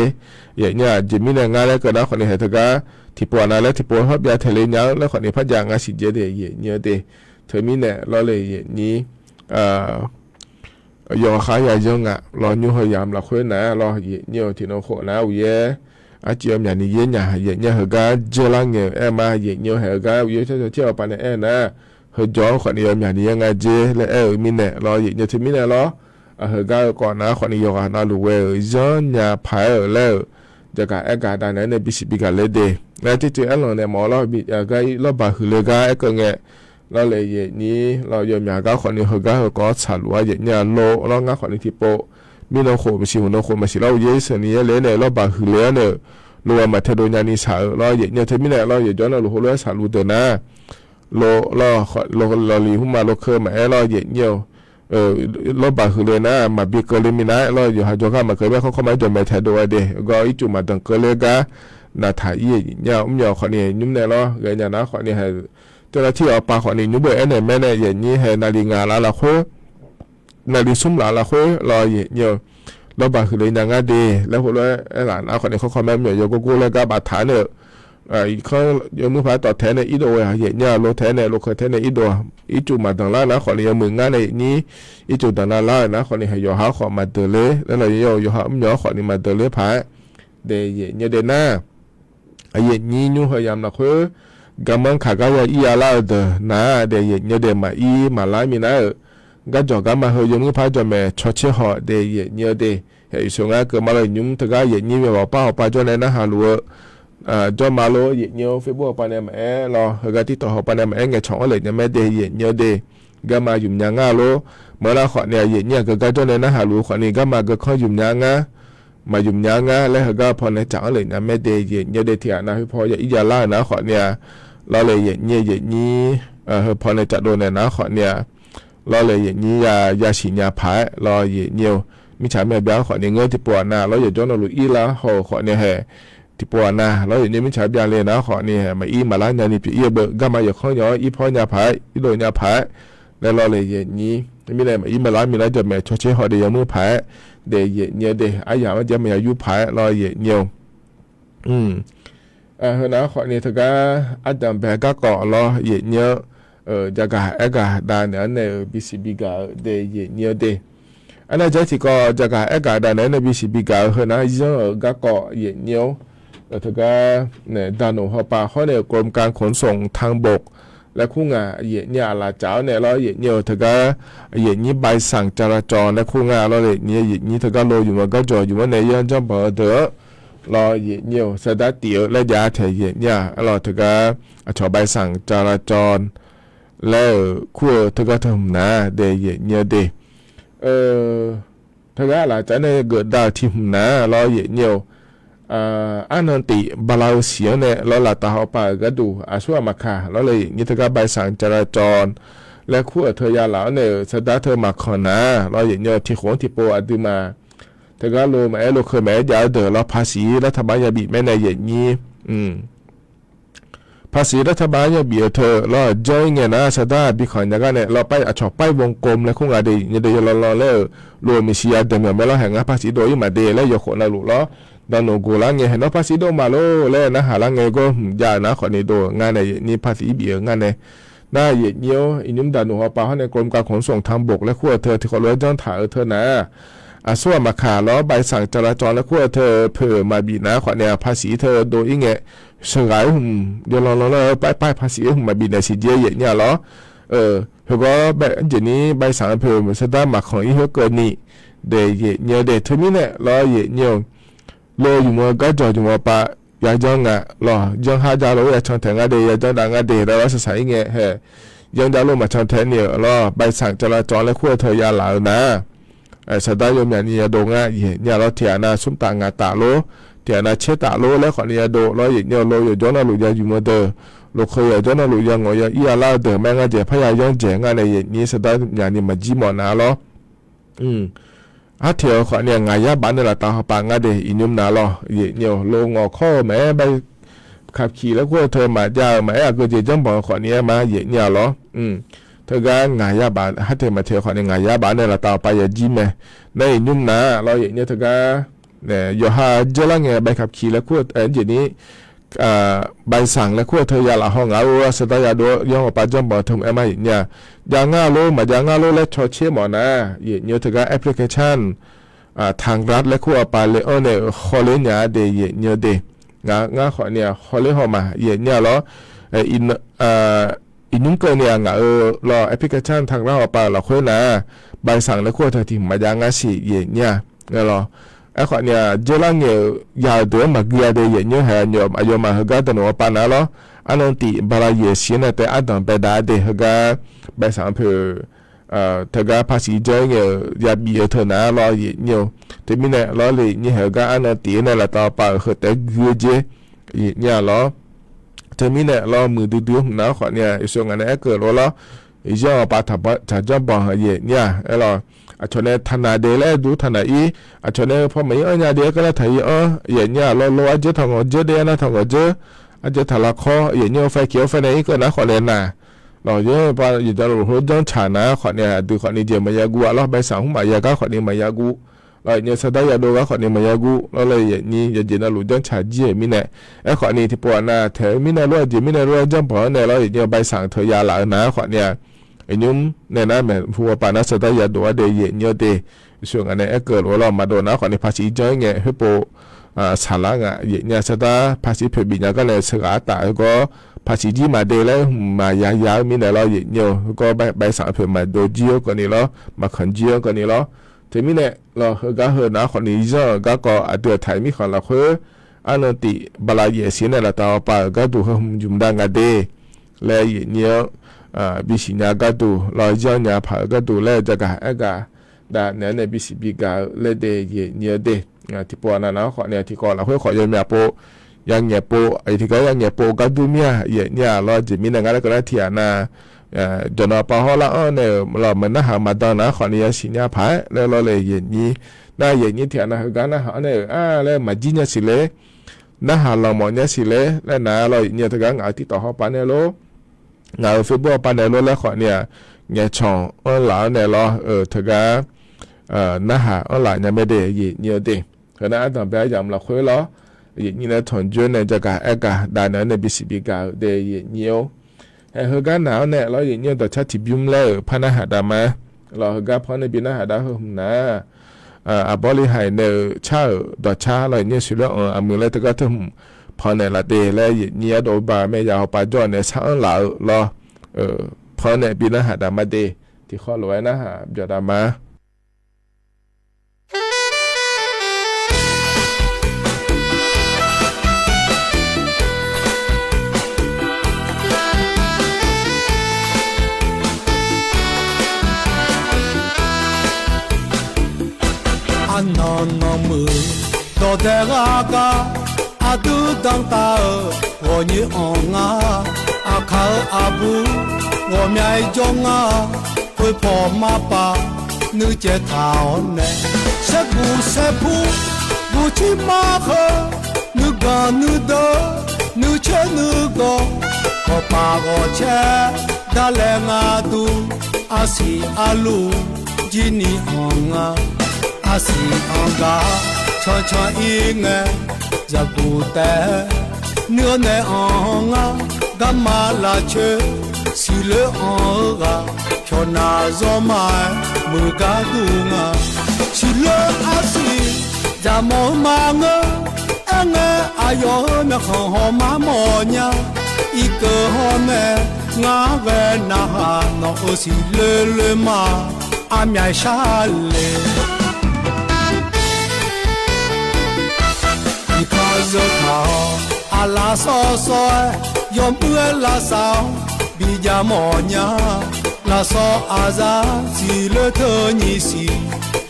เนี่ยเจมีเนี่ยงานแล้วก็นะขอได้เหตุการณ์ที่ปวดนะแล้วที่ปวดเพราะยาเทเลเนี่ยแล้วขอได้พัดยางสิเจเดเนี่ยเดเธอมีเนี่ยเราเลยนี้ยอขายาจังเราอยู่พยายามเราคุยนะเราเนี่ยที่น้องขอนะวิอาเจียมอย่างนี้เนี่ยเนี่ยเหรอกันเจริญเนี่ยมาเนี่ยเหรอกันวิเที่ยวไปเนี่ยนะเหรอจ้องขอเนี่ยอย่างนี้ยังไงเจแล้วมีเนี่ยเราเนี่ยที่มีเนี่ยเราเหรอกันก่อนนะขอเนี่ยกันนะรู้ว่าย้อนเนี่ยพายแล้วจะการการได้เนี่ยบิสิบิกันเลยเดแล้วที่เจอเราเนี่ยหมอเราบิก็เราบาหือเลยกันก็เงี้ยเราเลยนี้เรายอมอยากก็คนนี้เขาก็ฉันว่าอย่างเงี้ยโลเรางั้นคนนี้ที่โปมีน้องโคไม่ใช่น้องโคไม่ใช่เราเยอะส่วนนี้เลยเนี่ยเราบาหือเลยเนี่ยเรามาเทโดนยานิสาเราอย่างเงี้ยที่มีเนี่ยเราอย่างย้อนเราหัวเราสารุเดินนะเราลีหุ่มมาเราเคยมาเราอย่างเงี้ยเราบาหือเลยนะมาบีเกลือมีนะเราอยู่หาจงข้ามาเคยว่าเขามาจนมาเทโดนเดก็อีจุมาดังเกลือกะนาถ่ายเนี่ยคนนี้ยุ่มเนี่ยเราเงี้ยนะคนนี้ให้เจ้าหน้าที่เอาปลาขอนี้นุ่มเบอเนี่ยแม่เนี่ยอย่างนี้ให้นาฬิกาละคุยนาฬิซุ่มละคุยรอเนี่ยเราบาคือเลยนางดีแล้วคนละหลานเอาคนนี้เขาคอมเมนต์อยู่กูแล้วก็บาดฐานเนี่ยเขายกมือพายต่อแทนในอีโดเนี่ยโลแทนในโลเคแทนในอีโดอีจุมาต่างล่านะขอนี้มืองานในนี้อีจุต่างล่านะขอนี้ให้ยอหาขอมาเตเลยแล้วเรายอหาขอนี้มาเตเลยพายเดย์เนี่ยเดน่าไอ้นี้ยุ่งพยายามละคุยกำลังขากายอีอาลาเดนะเดียเนี่ยเดมาอีมาลามีนะก็จอกำมาเฮยมือพายจอมแม่ชดเชยหอเดียเนี่ยเดเฮ้ยส่งก็มาเลยยุ่งตะกายเนี่ยมีบอกป้าป้าจอในนะฮาลัวจอมาโลเนี่ยเฟซบุ๊กปานเนี่ยแม่รอเฮก็ที่ต่อหอปานเนี่ยแม่เงี้ยช่องอะไรเนี่ยแม่เดียเนี่ยเดก็มายุ่งยังงาโลเมื่อเราขอเนี่ยก็จอในนะฮาลัวขอนี่ก็มาก็ข้อยุ่งยังงามายุ่งยังงาแล้วเฮก็พอในจังอะไรเนี่ยแม่เดียเนี่ยเดที่อ่ะนะพออย่าอียาล่านะขอเนี่ยเราเลยอย่างนี้พอในจัดโดนเนี่ยนะขอเนี่ยเราเลยอย่างนี้ยาฉีดยาพายเราอย่างเดียวมิจฉาแม่บ้าขอเนี่ยเงยที่ปวดหน้าเราอย่าจ้องเราลุยละขอเนี่ยแห่ที่ปวดหน้าเราอย่างนี้มิจฉาบ้าเลยนะขอเนี่ยมาอีมาล้างยานี่ปีเบอร์ก็มาอย่าข้อยออีพ่อยาพายอีโดนยาพายแล้วเราเลยอย่างนี้มีอะไรมาอีมาล้างมีอะไรจะแม่ชดเชยหอเดียวมือพายเดียเนี่ยเดียไอ้ยามันจะไม่อายุพายเราอย่างเดียวเฮนะขอเนี่ยถ้าก็อาจารย์แบกก็ก่อรอเยอะเนี่ยจะก็ดานเนี่ยบิสิบิกาเดเยอะเนี่ยเดอันนั้นจะที่ก็จะก็ดานเนี่ยบิสิบิกาเฮนะยังก็ก่อเยอะเนี่ยถ้าก็เนี่ยดานหัวปลาเขาเนี่ยกรมการขนส่งทางบกและคู่งานเยอะเนี่ยลาเจ้าเนี่ยเราเยอะเนี่ยถ้าก็เยอะเนี่ยใบสั่งจราจรและคู่งานเราเลยเนี่ยเยอะเนี่ยถ้าก็โลอยู่มันก็จออยู่ว่าในยังจำเป็นเด้อรอเยอะเนี่ยสถานที่และยาเทียเยอะเนี่ยเราถ้าก็ชอบใบสั่งจราจรแล้วคู่ถ้าก็ทำนะเดเยอะเนี่ยเดถ้าก็หลังจากนั้นเกิดดาวที่นะเราเยอะเนี่ยอันนั้นติบาลาเสียเนี่ยเราหลับตาเอาไปก็ดูช่วยมาค่ะเราเลยนี่ถ้าก็ใบสั่งจราจรและคู่เธอยาเหล่าเนี่ยสถานเธอมาขอนะเราเยอะเนี่ยที่ของที่โปอดีมาถ้าก็รู้ไหมเราเคยไหมยาเดือดเราภาษีรัฐบาลยาบีแม่ในอย่างนี้ ภาษีรัฐบาลยังเบียเธอแล้วเจอเงี้ยนะสดาบิขอนอย่างนั้นเนี่ยเราไปอชอบไปวงกลมแล้วคงอะไรเนี่ยเดี๋ยวเราเล่รวมมีเชียร์เดิมไม่เราแห่งภาษีโดยมาเดแล้วยกคนละลุล้อดานโนกูละเงี้ยเห็นว่าภาษีโดมาโลแล้วนะหาละเงี้ยก็ยานะขอนี้โดงานในนี่ภาษีเบียงานในน่าเยี่ยเยี่ยวอินุมดานุฮาปาในกรมการขนส่งทางบกและขั้วเธอที่เขาเลี้ยงจ้องถ่ายเธอนะส่วนมาขาล้อใบสั่งจราจรและขั้วเธอเผื่อมาบีนะขอเนี่ยภาษีเธอโดยอีเงี้ยสลายหุ่มเดี๋ยวเราป้ายภาษีหุ่มมาบีในสิเจียเนี่ยล้อเพราะว่าแบบอันนี้ใบสั่งเผื่อมันจะได้มาของอีเกินนี่เดี๋ยวเนี่ยเดี๋ยวเธอมีเนี่ยล้อเนี่ยโลอยู่มัวก็จออยู่มัวปะยาจ้องอ่ะล้อยังหาจาโลยาช่างแทงอ่ะเดี๋ยวยาจ้องดังอ่ะเดี๋ยวเราจะใส่เงี้ยเฮ้ยังดาวโลมาช่างแทงเนี่ยล้อใบสั่งจราจรและขั้วเธอยาหลานะสดายมอย่างนี้โดงอ่ะเนี่ยเราเทียนาสุ่มต่างงาตาโลเทียนาเชตาโลแล้วขอเนี่ยโดเราเนี่ยโลอยู่จ้องน่ะลุยาอยู่มัวเดอลูกเคยจ้องน่ะลุยางอยอีอาลาเดอแม่งอ่ะเดี๋ยวพยายามเจ๋งอ่ะในนี้สดายอย่างนี้มาจีมอนาล้ออาเทียวขอเนี่ยงายาบ้านในละตาหปางอ่ะเดี๋ยวอินุมนาล้อเนี่ยโลงอข้อแม่ใบขับขี่แล้วก็เธอมาจ้าแม่ก็จะจ้องบอกขอเนี่ยมาเนี่ยล้อเธอก็งายาบานให้เธอมาเที่ยวขอในงายาบานในละตาไปอย่าจิ้มไหมในนุ่มนะเราอย่างนี้เธอก็เนี่ยอย่าหาเจริญไงใบขับขี่แล้วก็อย่างนี้ใบสั่งแล้วก็เธออย่าละห้องเอาสตาร์อย่าดูย่องไปจ้องบอกเธอไม่เนี่ยอย่างง่าโลมาอย่างง่าโลและชอเชี่ยหมอนะอย่างนี้เธอก็แอปพลิเคชันทางรัฐและก็ไปเลยเนี่ยขอเลยเนี่ยเดี๋ยวเนี่ยเดี๋ยวง่าขอเนี่ยขอเลยหอมาอย่างเนี่ยแล้วอินุ้งเกินเนี่ยรอแอปพลิเคชันทางเราไปเราคุยนะใบสั่งแล้วก็เธอที่มาอย่างง่าสิเนี่ยรอไอ้คนเนี่ยเจริญเนี่ยยาเดือมาเกียร์เดียเนี่ยหายอมอายุมาหกาตันว่าปานะล้ออันนั้นตีบาลายเสียเนี่ยแต่อันนั้นไปได้เดียหกาใบสั่งเพื่อเธอก็ภาษีเจเนี่ยยาบีเธอนะล้อเนี่ยแต่มีเนี่ยล้อเลยเนี่ยหกาอันนั้นตีเนี่ยละต่อไปเหแต่เกียร์เจเนี่ยล้อเธอมีเนี่ยล้อมือดื้อๆนะคนเนี่ยไอ้ส่วนนั้นเกิดล้ออีเจ้าปาถับจะจะบอกเนี่ยไอ้ล้อชนธนาเดลดูธนาอีชนพอไม่เอาเนี่ยเดียวก็แล้วไทยอย่างเนี่ยเราอาจจะทำเจเดียนะทำเจอาจจะทะเลาะคออย่างเนี่ยไฟเขียวไฟไหนก็นะขอเล่นนะเราเยอะพออยู่ตลอดหัวจ้องฉานะขอเนี่ยดูขอนี่เดียวมายากูเราไปสั่งหุ่มมายาก็ขอนี่มายากูเราเนี่ยสดายาดูก็ขอนี่มายากูเราเลยอย่างนี้อย่างเจนะหลุดจ้องฉาเจี๋ยมิเนี่ยไอ้ขอนี่ที่ปวดนะเธอมิเนี่ยรู้จีมิเนี่ยรู้จ้องพอเนี่ยเราอย่างเนี่ยไปสั่งเธอยาหลานะขอเนี่ยไอ้ยุ่มเนี่ยนะแม่ผัวปานะสดายาดูว่าเดียเนี่ยเดส่วนอันนี้เกิดว่าเรามาโดนนะขอในภาษีเจอเงี้ยให้โปสาระอ่ะเนี่ยสดาภาษีเผยบินก็เลยสกัดแต่ก็ภาษีที่มาเดแล้วมายาวมีเนี่ยเราเนี่ยก็ใบสั่งเผยมาโดนเจียวกันนี่แล้วมาขันเจียวกันนี่แล้วทีนี้เนี่ยเราก็เห็นนะคนนี้จะก็เดือดไทยมีคนละคนอันนั้นติบลาเยสิเนี่ยเราต่อไปก็ดูเขาจุ่มดังกันเดแล้วเนี่ยบิสิญาก็ดูเราเจ้าเนี่ยผ่าก็ดูแล้วจะกันได้เนี่ยในบิสิบิกาเลเดเนี่ยเดที่ปวดนะขอเนี่ยที่ก่อนเราขอยังเนี่ยโปยังเนี่ยโปไอ้ที่ก็ยังเนี่ยโปก็ดูเนี่ยเราจะมีงานก็ได้ที่นะจนพอเราเนี่ยเรามันน่าหามาตอนนะขอเนี่ยสิญาผ่าแล้วเราเลยอย่างนี้น่าอย่างนี้ที่นะก็น่าหาเนี่ยแล้วมาจีเนี่ยสิเลยน่าหาเราหมอเนี่ยสิเลยแล้วนะเราเนี่ยที่ก็งานที่ต่อเขาปานเนี่ยโลงานเฟซบุ๊กปานเนี่ยโลแล้วขอเนี่ยเนี่ยช่องหลานเนี่ยเราเธอก็น่าหาหลานเนี่ยไม่ได้เนี่ยเด็กขณะตอนไปยามเราคุยแล้วอย่างนี้นะถอนจนเนี่ยจะการได้เนี่ยในบิสิบิกาเดียเนี่ยเฮกันหนาวเนี่ยเราอย่างนี้ต่อชาติบิมเลยพนักหาดามาเราเฮกันพอในบินหาดาหุ่มนะบริหารเนี่ยชาต่อชาเราเนี่ยสุดแล้วมือเลยแต่ก็ถึงพอเนี่ยละเดแล้วเนี่ยโดนบาไม่ยาวไปจอเนี่ยช่างหล่อเราพอเนี่ยบินหาดามาเดที่ข้อรวยนะฮะเดี๋ยวดามาno mưa đồ thế ga a du dang ta wo ni ong a khao a bu wo mai jong phơi phò ma pa nữ che thao ne se pu bu chi ma kho nữ ga nữ do nữ che nữ go ko pa go che da le nga du asi alu jini honga asi anga cho cho inge zakute nửa ne honga gamma la che si le honga cho na zo mai mu ga du nga si le asi za mo ma nga anga ayo me ho ma mo nya i cơ ho me nga ve na ha no si le ma a mia sha le because of how ala so so yom pu la sao bi ja mo nya la so aza si le to ni si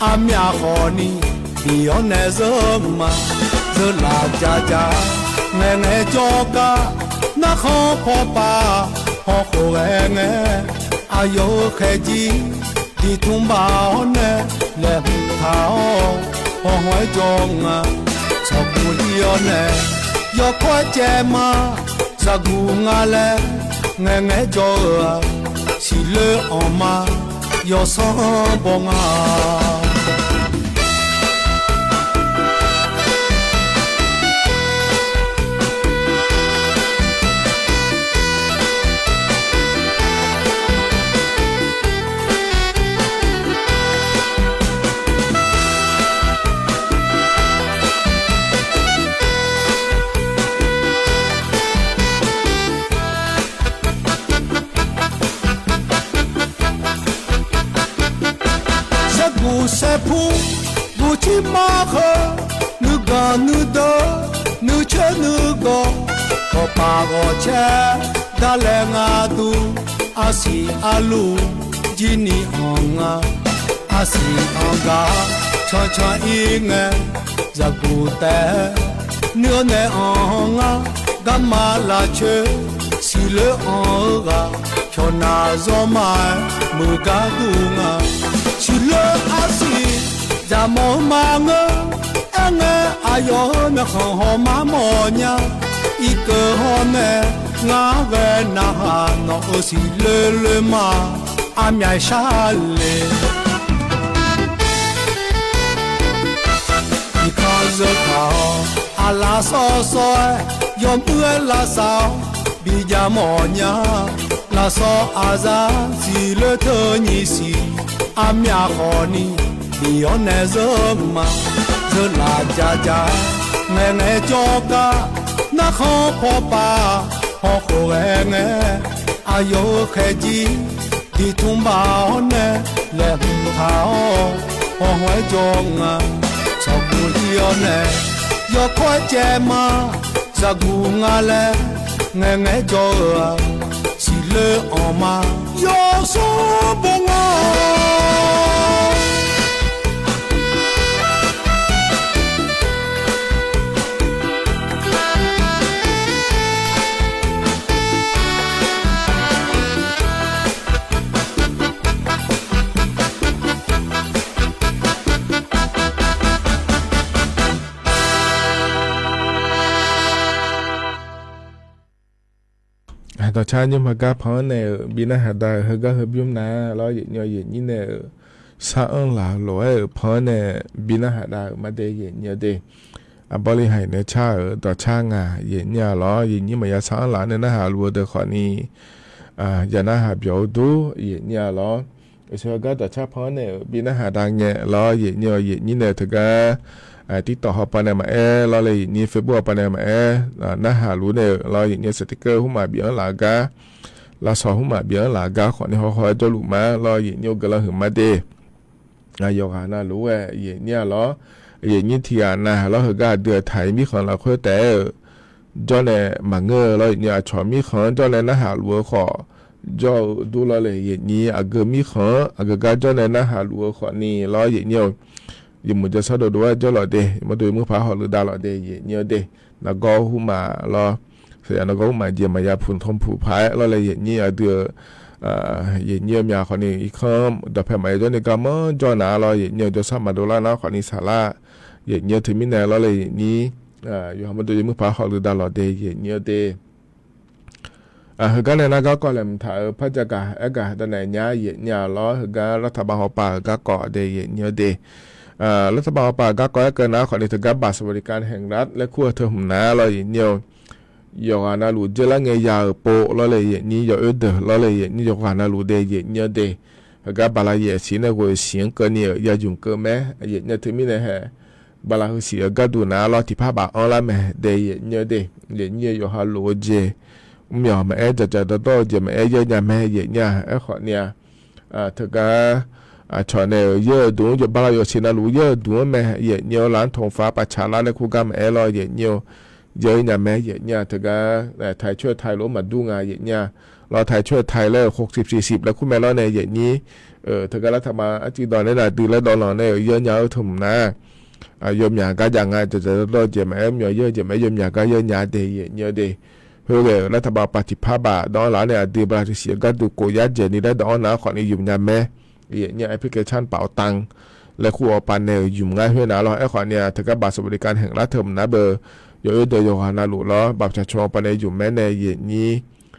a mia ho ni bi on ne zo ma zo la ja ja nghe nghe cho ca na kho pho pa ho kho nghe ayo khe ji di thum ba ne le thao ho hoi jong cho cu liêu ne yo kho che ma za gu nga le nghe nghe cho si le on ma yo so bo nga se pu bu chi ma kho nu ga nu do nu che nu go ko pa go che da le nga du asi alu jini honga asi anga cho cho inge za gu te nửa ne honga gamma la che si le honga cho na zo mai mu ga du nga si le asi za mo ma nga anga ayo me ho ma mo nya i cơ ho ne nga ve na ha no si le ma a mia sha le because of how ala so so yom pu la sao bi ja mo nya la so aza si le to ni si a mia ho ni bi on ne zo ma zo la ja ja nghe nghe cho ca na kho pho pa ho kho nghe ayo khe ji di thum ba ne le thao ho hoi jong cho cu liêu ne yo kho che ma za gu nga le nghe nghe cho si le on ma yo so bo ngaต่อชาติมากับพ่อเนี่ยบินหาได้เขาก็เฮบยุ่มนะแล้วอย่างนี้เนี่ยสะอังหลาหลวยพ่อเนี่ยบินหาได้มาเดียอย่างนี้เดียบริหารเนี่ยชาต่อชางาอย่างนี้แล้วอย่างนี้มายาสะอังหลาเนี่ยนะหาลัวเด็กคนนี้อย่านะหาเบียวดูอย่างนี้แล้วเชื่อก็ต่อชาพ่อเนี่ยบินหาได้เนี่ยแล้วอย่างนี้เนี่ยถึงก็ติดต่อเขาไปในมาเราเลยนี่เฟซบุ๊กไปในมาน่าหารู้เนี่ยเราอย่างเงี้ยสติกเกอร์หุ่มมาเบี้ยหลากาเราสอนหุ่มมาเบี้ยหลากาขอนี่เขาจะรู้มาเราอย่างเงี้ยก็เราหุ่มมาเดนายกหาน่ารู้อย่างเงี้ยเราอย่างเงี้ยที่น่าเราเขาก็เดือดไทยมีของเราค่อยแต่จอเนี่ยมาเงอเราอย่างเงี้ยชอบมีของจอเนี่ยน่าหารู้ขอจอดูเราเลยอย่างนี้เกิดมีของก็จอเนี่ยน่าหารู้ขอนี่เราอย่างเงี้ยยิ่งมันจะสะดวกด้วยเจ้าหล่อเดย์มาดูมือพาหอหรือดาหล่อเดย์เยอะเดย์นักก็หุ่มมาล้อเสียนักก็หุ่มมาเยี่ยมมายาพุ่นทมผู้พายเราเลยอย่างนี้เดืออย่างนี้มีคนนี้อีกคำดับแผ่นใหม่ด้วยในกามจอหนาเราอย่างนี้จะสามารถดูแลน้าคนนี้สาระอย่างนี้ถึงมินแนเราเลยอย่างนี้อยู่มาดูมือพาหอหรือดาหล่อเดย์อย่างนี้เดย์ hga ne na ga ko lem tha pha ja ga ga da ne nya ye nya lo hgaรัฐบาลฮอปาga ko de ye nya deรัฐบาลฮอปาga ko ke naขอนี่ถึงกับบัตรสวัสดิการแห่งรัฐและคั่วเธอหุ่นนาlo ye nya yo na lu je la nge ya po lo le ye ni yo de lo le ye ni yo na lu de ye nya de hga ba la ye si ne go xian ke ni ya jun ke me ye nya thi mi ne he ba la hu si ga du na lo ti pha ba on la me de ye nya yo ha lu je nhỏ mà e chả đó to giờ mà e giờ nhà mẹ vậy nha e khỏi nhà thực ra cho này giờ đúng giờ bao giờ xin lũ giờ đúng mẹ vậy nhiều lán thùng phá bà trả lại khu gam e lo vậy nhiều giờ nhà mẹ vậy nha thực ra thầyช่วยไทยรู้มาดูงานvậy nhaเราไทยช่วยไทยแล้ว60-40แล้วคุณแม่เราเนี่ยอย่างนี้thực ra là thằng mà chỉ đòi này là từ lấy đòi nó này giờ nhà ở thùng na giờ nhà cái dạng ngay từ từ đó giờ mẹ em nhỏ giờ mẹ giờ nhà cái giờ nhà để nhớ đểเฮ้ยรัฐบาลปฏิภาณดอนหลานเนี่ยดีบราซิเซียก็ดูโกยัดเจนี่ได้ดอนนะขอนี่อยู่ยามแม่เนี่ยแอปพลิเคชันเป๋าตังและคู่อปันเนี่ยอยู่ง่ายเฮ้ยนะเราไอ้ขอเนี่ยถึงกับบัตรสวัสดิการแห่งรัฐเทิมนะเบอร์โยเดโยฮานาลุล้อบัตรประชาชนปันเนี่ยอยู่แม่เนี่ยอย่างนี้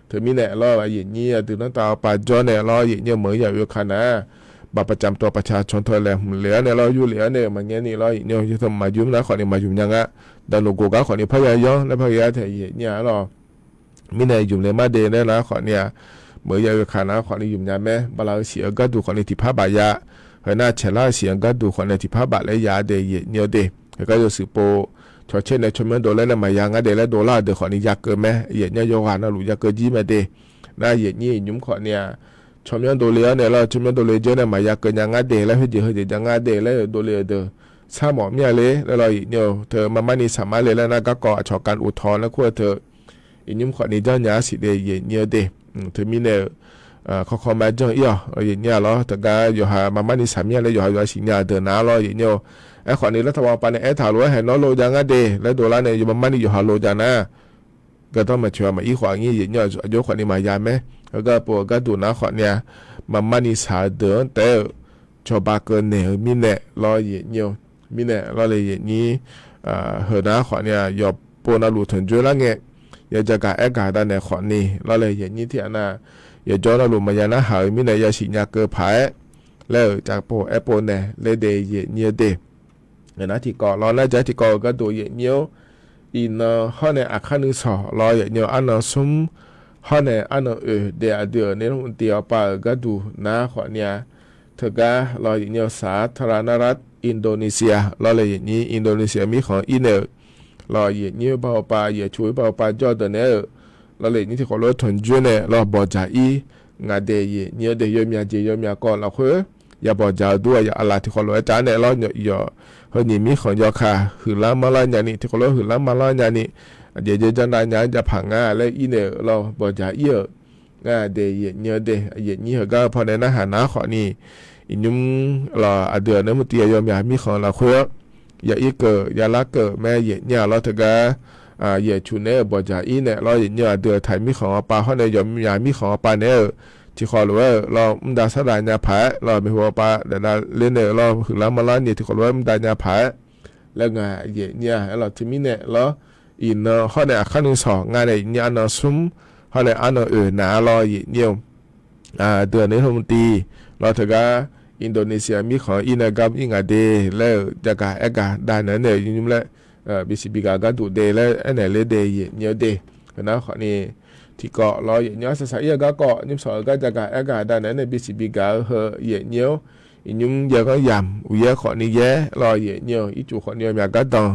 ถึงมีเนี่ยล้ออย่างนี้ถึงตั้งแต่ปัจจุบันเนี่ยล้ออย่างนี้เหมือนอย่างอยู่ขนาดบัตรประจำตัวประชาชนเท่าไหร่เหลือเนี่ยเราอยู่เหลือเนี่ยมันเงี้ยนี่ล้ออย่างนี้จะทำมายุ่งนะขอนี่มายุ่งยังอ่ะดันโลโก้ก็ขอนี่พยายามและพยายามแต่อย่างนี้ล้อมินายยุ่มเลยมาเดนนะขอเนี่ยเมื่อยังขานะขอนี่ยุ่มยาแม่บาลาเสียก็ดูขอนี่ที่พาบายะเฮ้ยน่าเชล่าเสียก็ดูขอนี่ที่พาบาเลยยาเดยเนียวเดก็จะสืบโปชอเช่นในชมโดแล้วนะมายังเดแล้วดอลลาร์เดขอนี่ยาเกินแม่เยเนี่ยโยหานะหลุยาเกินยี่มาเดน่าเยนี่ยุ่มขอเนี่ยชมโดเลยเนี่ยเราชมโดเลยเจอเนี่ยมายาเกินยังเดแล้วเฮ้ยยังเดแล้วโดเลยเดซาหมอเนี่ยเลยแล้วเราเนี่ยเธอมาไม่นี่สามารถเลยแล้วนะก็ก่อชอการอุทธรณ์แล้วขั้วเธออินยุ่มขอนี่เจ้าหน้าสิเดยเนียเดถึงมีเนี่ยเขามาเจ้าอีอย่างเงี้ยล้อแต่ก็อยู่หามาไม่นี่สามเนี่ยเลยอยู่หาสิเนี่ยเดินน้าล้ออย่างเงี้ยไอ้ขอนี่รัฐบาลปานเนี่ยไอ้ถามว่าเห็นน้องโลยังเดแล้วตัวละเนี่ยอยู่มาไม่นี่อยู่หาโลจานะก็ต้องมาช่วยมาอีขวางงี้อย่างเงี้ยอายุขอนี่มายาไหมแล้วก็ปวดก็ดูนะขอเนี่ยมาไม่นี่สาเดินแต่ชาวบ้านเกินเนี่ยมีเนี่ยล้ออย่างเงี้ยมีเนี่ยล้อเลยอย่างนี้เหินนะขอเนี่ยยอบปวดน่าหลุดถึงจุดละเงี้ยอยากจะการแอคการได้ในขอนี้เราเลยอย่างนี้ที่น่ะอยากจะเราลงมายานะหายมินายาสิญญาเกิดผายแล้วจากโปแอปเปิลเนี่ยเลยเดย์เนียเดย์นะที่ก่อเราน่าจะที่ก่อก็ตัวอย่างเนี้ยอินห้องเนี่ยอาคารนึงสอเราอย่างเนี้ยอันนั้นซุ้มห้องเนี่ยอันนั้นเดี๋ยวเนี่ยเดี๋ยวไปก็ดูนะขอเนี่ยเธอก็เราอย่างเนี้ยสาธารณรัฐอินโดนีเซียเราเลยอย่างนี้อินโดนีเซียมีของอินเนอร์เราอย่างนี้เบาปลาอย่าช่วยเบาปลาจอดเนี่ยเราเลยนี่ที่เขาเลือกทุนจุนเนี่ยเราบอกจ่ายงาเดียเนี่ยเดียมีอาเจียมีก่อนเราคืออย่าบอกจ่ายด้วยอย่าอะไรที่เขาเลือกจ่ายเนี่ยเราอย่าเฮ้ยนี่มีของยาค่ะหือล้ำมาล้อย่างนี้ที่เขาเลือกหือล้ำมาล้อย่างนี้เดี๋ยวจะได้งานจะผังงาและอีเนี่ยเราบอกจ่ายเยอะงาเดียเนี่ยเดียอย่างนี้ก็พอในอาหารน้าขอนี่อินุ่มเราเดือนนั้นมันเตียยอมอยากมีของเราคืออย่าอีเกิดอย่าละเกิดแม่เย็นเนี่ยเราถึงก็เย็นชุนเนี่ยบอกจ่าอีเนี่ยเราเย็นเนี่ยเดือดไทยมีของปลาเขาเนี่ยยอมอยากมีของปลาเนี่ยที่ขอรู้ว่าเราไม่ได้สลายเนี่ยผาเราไม่หัวปลาเดี๋ยวเราเล่นเนี่ยเราถึงแล้วมาล้านเนี่ยที่ขอรู้ว่าไม่ได้เนี่ยผาแล้วไงเย็นเนี่ยเราที่มีเนี่ยเราอินเขาเนี่ยขั้นหนึ่งสองงานเนี่ยเนี่ยอันนั้นซุ้มเขาเนี่ยอันนั้นหนาเราเย็นเนี่ยเดือนนี้ทงตีเราถึงก็อินโดนีเซียมีของอินกับอิงาเดแล้วจะการแอกาได้นั่นเนี่ยยุ่งแล้วบิสิบิกาก็ดูเดแล้วอันไหนเลยเดย์เยอะเดนะขอนี่ที่เกาะเราเยอะสายก็เกาะยุ่งสอนก็จะการแอกาได้นั่นเนี่ยบิสิบิกาเหอเยอะยุ่งเยอะก็ยำอุยขอนี่เยอะเราเยอะอีจูขอนี่มีก็ต้อง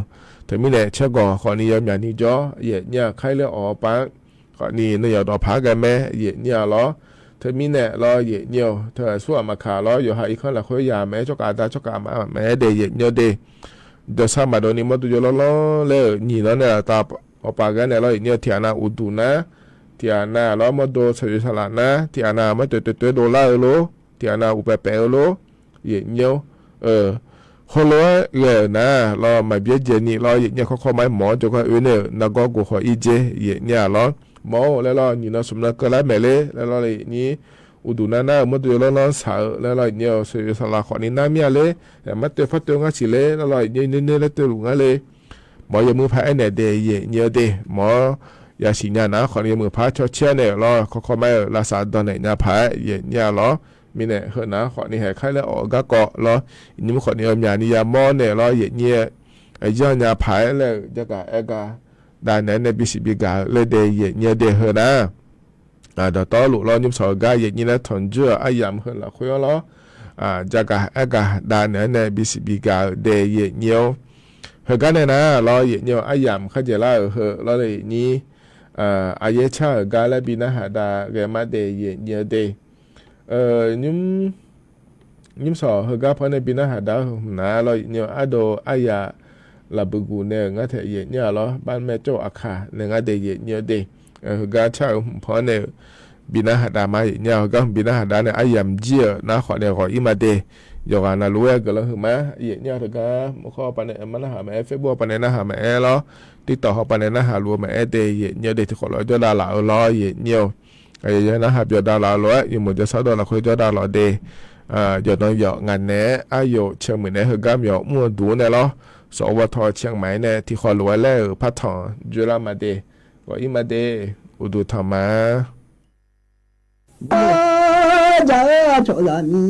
ถึงมีเนี่ยเชื่อก่อขอนี่มีนี่จ่อเยอะใครเลือกออกปะขอนี่เนี่ยต่อพักกันไหมเยอะล้อเธอมีเนี่ยรอเยอะเนียวเธอส่วนมาขาล้ออยู่หาอีกคนละคุยยาแม่จกอาตาจกอามาแม่เดย์เยอะเนียวเดย์เดี๋ยวสามารถโดนนี่มันตัวล้อเลยนี่แล้วเนี่ยตาอปากันเนี่ยเราเนียวที่อานาอุดุนะที่อานาล้อมาโดสยุสลานะที่อานาไม่ตัวดอลลาร์โลที่อานาอุปเปโลเยอะเนียวคนล้อเลยนะเราไม่เบี้ยเจนี่เราเยอะเนียวเขาไม่หมอจกว่าเนี่ยนักก็กูขออีเจเยอะเนี่ยล้อหมอแล้วเรานี่เราสมนักก็แล้วแม่เลยแล้วเราเลยนี่อุดุนานาเมื่อตัวเราสาวแล้วเราเนี่ยเสียสละขอนี่น้ามีอะไรแต่มาตัวพัดตัวงั้นสิเลยแล้วเราเนี่ยแล้วตัวหลวงอะไรหมอยังมือพายเนี่ยเดย์เนี่ยเดย์หมอ ยาสิญานะขอนี้มือพาชอเชียเนี่ยรอขอไม่ลาสาตอนไหนญาพาเย็นญาล้อมีเนี่ยเฮนะขอนี้ให้ใครแล้วออกก็เกาะล้อนี่มันขอนี้ญานิยามอเนี่ยรอเย็นเนี่ยไอ้ย้อนญาพาแล้วจะกะเอกาดานเนี่ยบิสิบิกาเลยเดเย็นเนี่ยเดเฮนะดอตอลุล้อนิมสอกาเย็นเนี่ยถอนเจืออายามเฮละคุยล้อจะกะเอกาดานเนี่ยบิสิบิกาเดเย็นเนี่ยเฮกันเนี่ยนะรอเย็นเนี่ยอายามเขาจะล่าเฮล้อเลยนี้อายุชาก็แล้วบินะหาดาเกมาเดยเยเดนิมสอเฮก็พอในบินะหาดานะเราเนี่ยอโดอายาลาบุกูเนี่ยงั้นเถอะเนี่ยเราบ้านแม่โจอาคาเนี่ยงั้นเดยเยเดเฮก็ชาพอในบินะหาดามาเนี่ยก็บินะหาดาเนี่ยอายามเจียนะขอเนี่ยขออิมาเดยกานาลุเอก็แล้วเหรอมาเนี่ยเถอะก็มุขปนเนี่ยมันหาแม่เฟซบุ๊กปนเนี่ยหาแม่แล้วติดต่อเขาปนเนี่ยหารวมแม่เดยเนี่ยเดที่ขอเราจะดาราล้อเนี่ยไอ้ยันนะหาจะดาราล้ออยู่หมดจะสาวดาราคุยจะดาราเดยอดน้อยยองานเนี่ยอายุเชียงใหม่เนี่ยเฮก็มีมั่วดูเนี่ยล้อสวทเชียงใหม่เนี่ยที่ขอรวยแล้วพัฒน์จุฬามาเดก็อิมาเดอุดุธรรมะจะโชลามี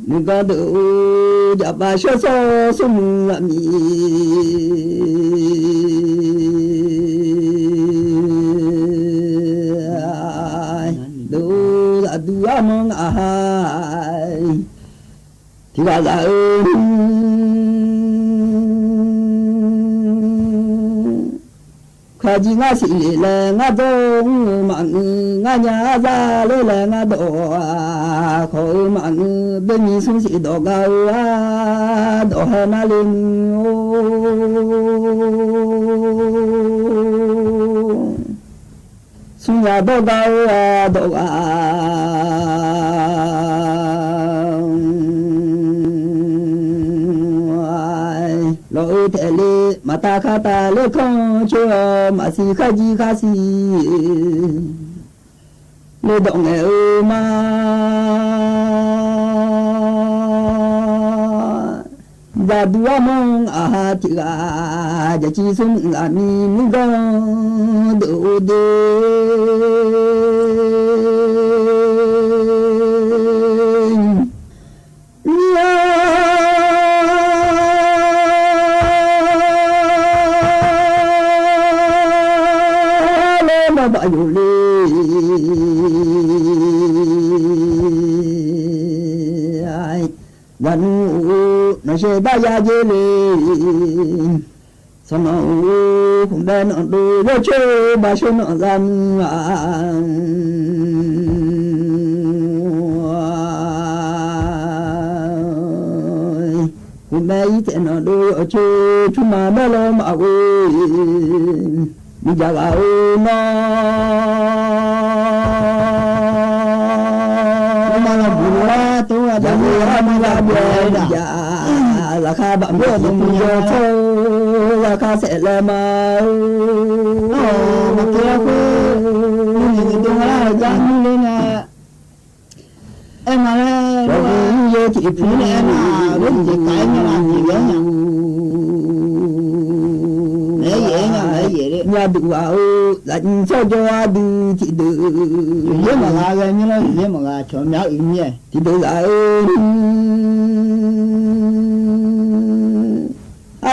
นึกดูจะบาชโซสุมลามีดูดูอามองอาที่ว่าจะข้าจีงาสิเลงาดงมังงาญาซาเลงาดอขอมังเบมีสุสิดอกาดอฮานาลินสุญญาดอกาดอกาโลเทเลมาตาคาตาเลคงเชื่อมาสีข้าจีข้าสีเลดองเอมาจะดูมองอาทิกาจะชีสุนอามีมิกงดูเดบายุลีวันนเชบายาเจลีสมองคงได้นอนดูโลเชบาชนอซันคุณแม่อีเจนอนดูโลเชชุมาเมลมาเวมิจาวโนมาลบุระตัวจะมีมาลาเบียราคาบะเมื่อตรงโยโชราคาเสลมามาเกี่ยวกับนี่ตัวอะไรจังเลยนะเอ็มอะไรโยที่พูดเนี่ยนะเรื่องจะไกลเนี่ยนะที่เยอะเนี่ยnhà đủ áo lạnh cho đi thì được nếu mà là cái như nó nếu mà là cho nhau ý nhỉ thì được là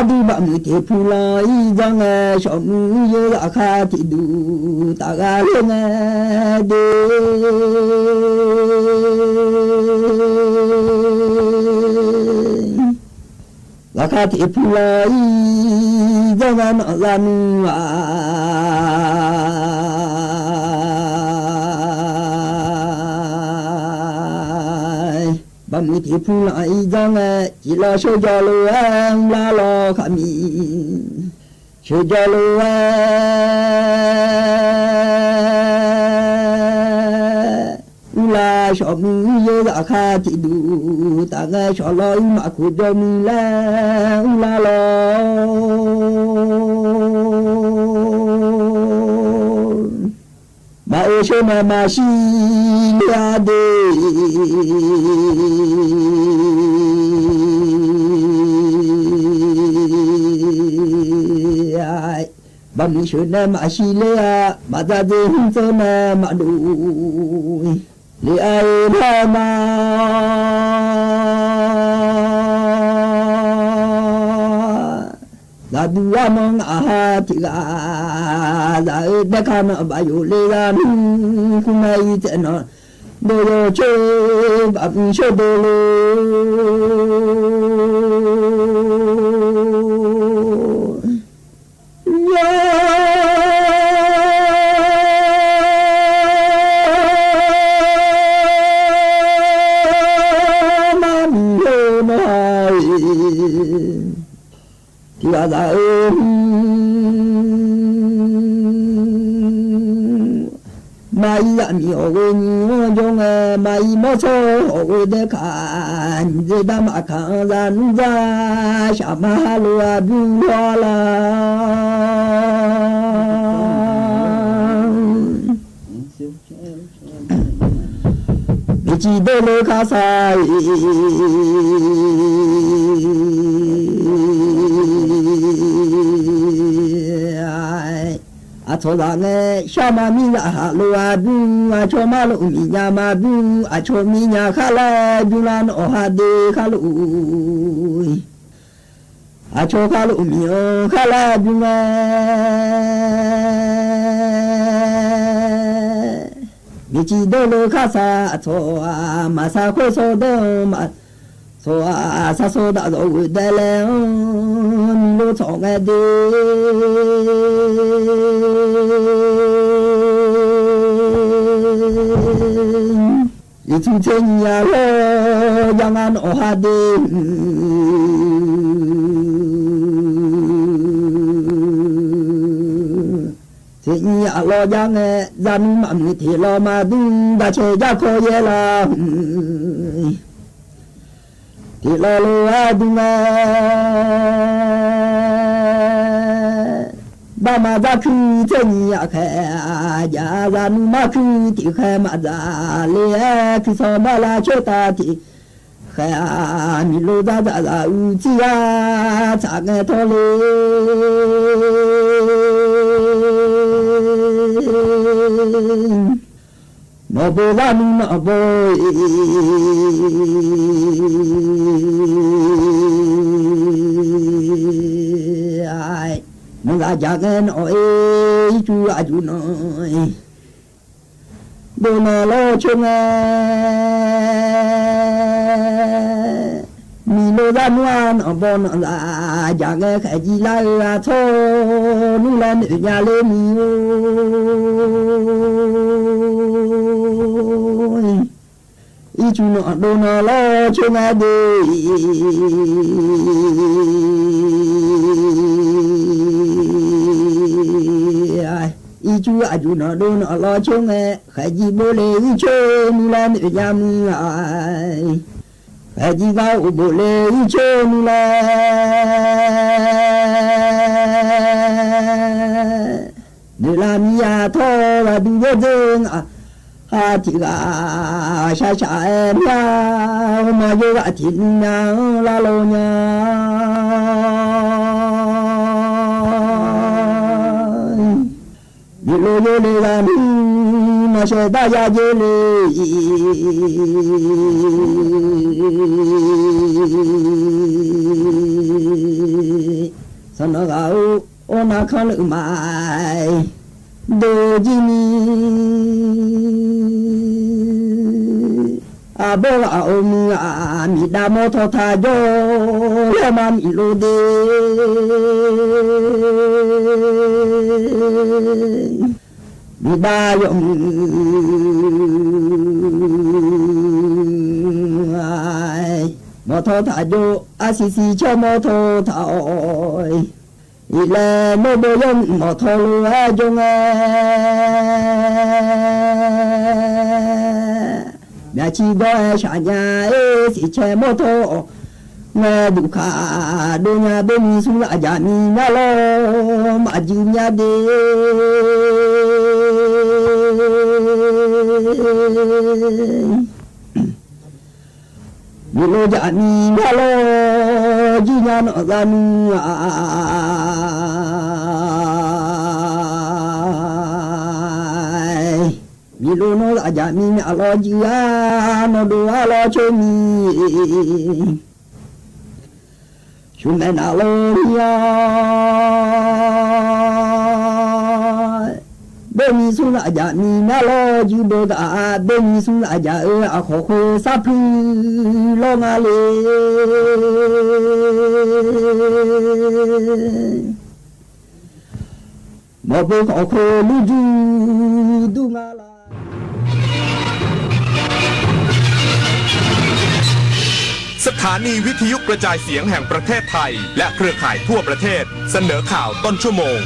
đi bạn người thì phụ lại rằng cho như là kha thì đủ ta ra lên đi là kha thì phụ lại rằng nó làm bằng những cái phụ lại rằng chỉ là số cho lúa la lo khả mỹ số cho lúa là số như là kha chỉ đủ ta nghe số lối mà của cho mình la lo mà ơi số mà xí la đi บัมชุนมาชิเลียมาตาเดินเจนามาดูลีไอลามาลาดูว่ามองอาทิกาลาเด็กข้ามาบายุลีกันคุณนายเจนโดโยเชบัมชโดโลที่ว่าไม่ยามีโอเวนิโอจงไม่มอโซโอเวเดกันเจดามาคังรันจาชามาลัวบุวลาบิจิเดโลคาไซอาโชดาเงชามามิยาฮาลัวบุอาโชมาลุมิญามาบุอาโชมิญาคาลาจุลานโอฮาเดคาลุอาโชคาลุมิโอคาลาจุลามิจิโดโลคาซาโชมาซาโคโซโดมาโซอาซาโซดาโดเดเลมิโลโซเงเด一出天呀咯，让俺哦哈的，天呀咯让俺让妈咪提了嘛东，大车家可以了，提了路啊东啊。爸妈咋去这你呀开呀？咱妈去的开嘛咋嘞？去上班啦去打的，开呀米路咋咋咋有钱呀？咋个头嘞？莫不咱莫不。มึงอาจจะเงินโอ้ยจูอาจูน้อยดูมาโลชงมีโลดานวานอบอนอาจจะเงินแค่จีลาโทนู่นแหละเนื้อยาเลมีอีจูน้อยดูมาโลชงเด一句啊就那都那老穷哎，还记不来一句你来那家门来，还记到不来一句你来，你拉米呀头啊都要挣啊，啊这个下下哎呀，我嘛有个听呀拉老娘。一路有的人那些大家就来，上那个我那看了买，都几米，阿伯阿姆阿米达摩托他就来嘛米路的。你大用哎，摩托他就阿西西车摩托他哎，一来摩不用摩托路哎中哎，那几个啥呀哎西车摩托。nga duka dunya beni sura jani ngalo majunya de Bilo jani ngalo jinya no zanu มีโลโนอาจามีอลอจีอาโนดูอาลอโชมีชุเมนาโลยาเบมีสุอาจามีนาโลจูโบกาเบมีสุอาจาอาขอโคซาพลีโลมาเลมอเบขอโคลูจูดูงาลาสถานีวิทยุกระจายเสียงแห่งประเทศไทยและเครือข่ายทั่วประเทศเสนอข่าวต้นชั่วโมง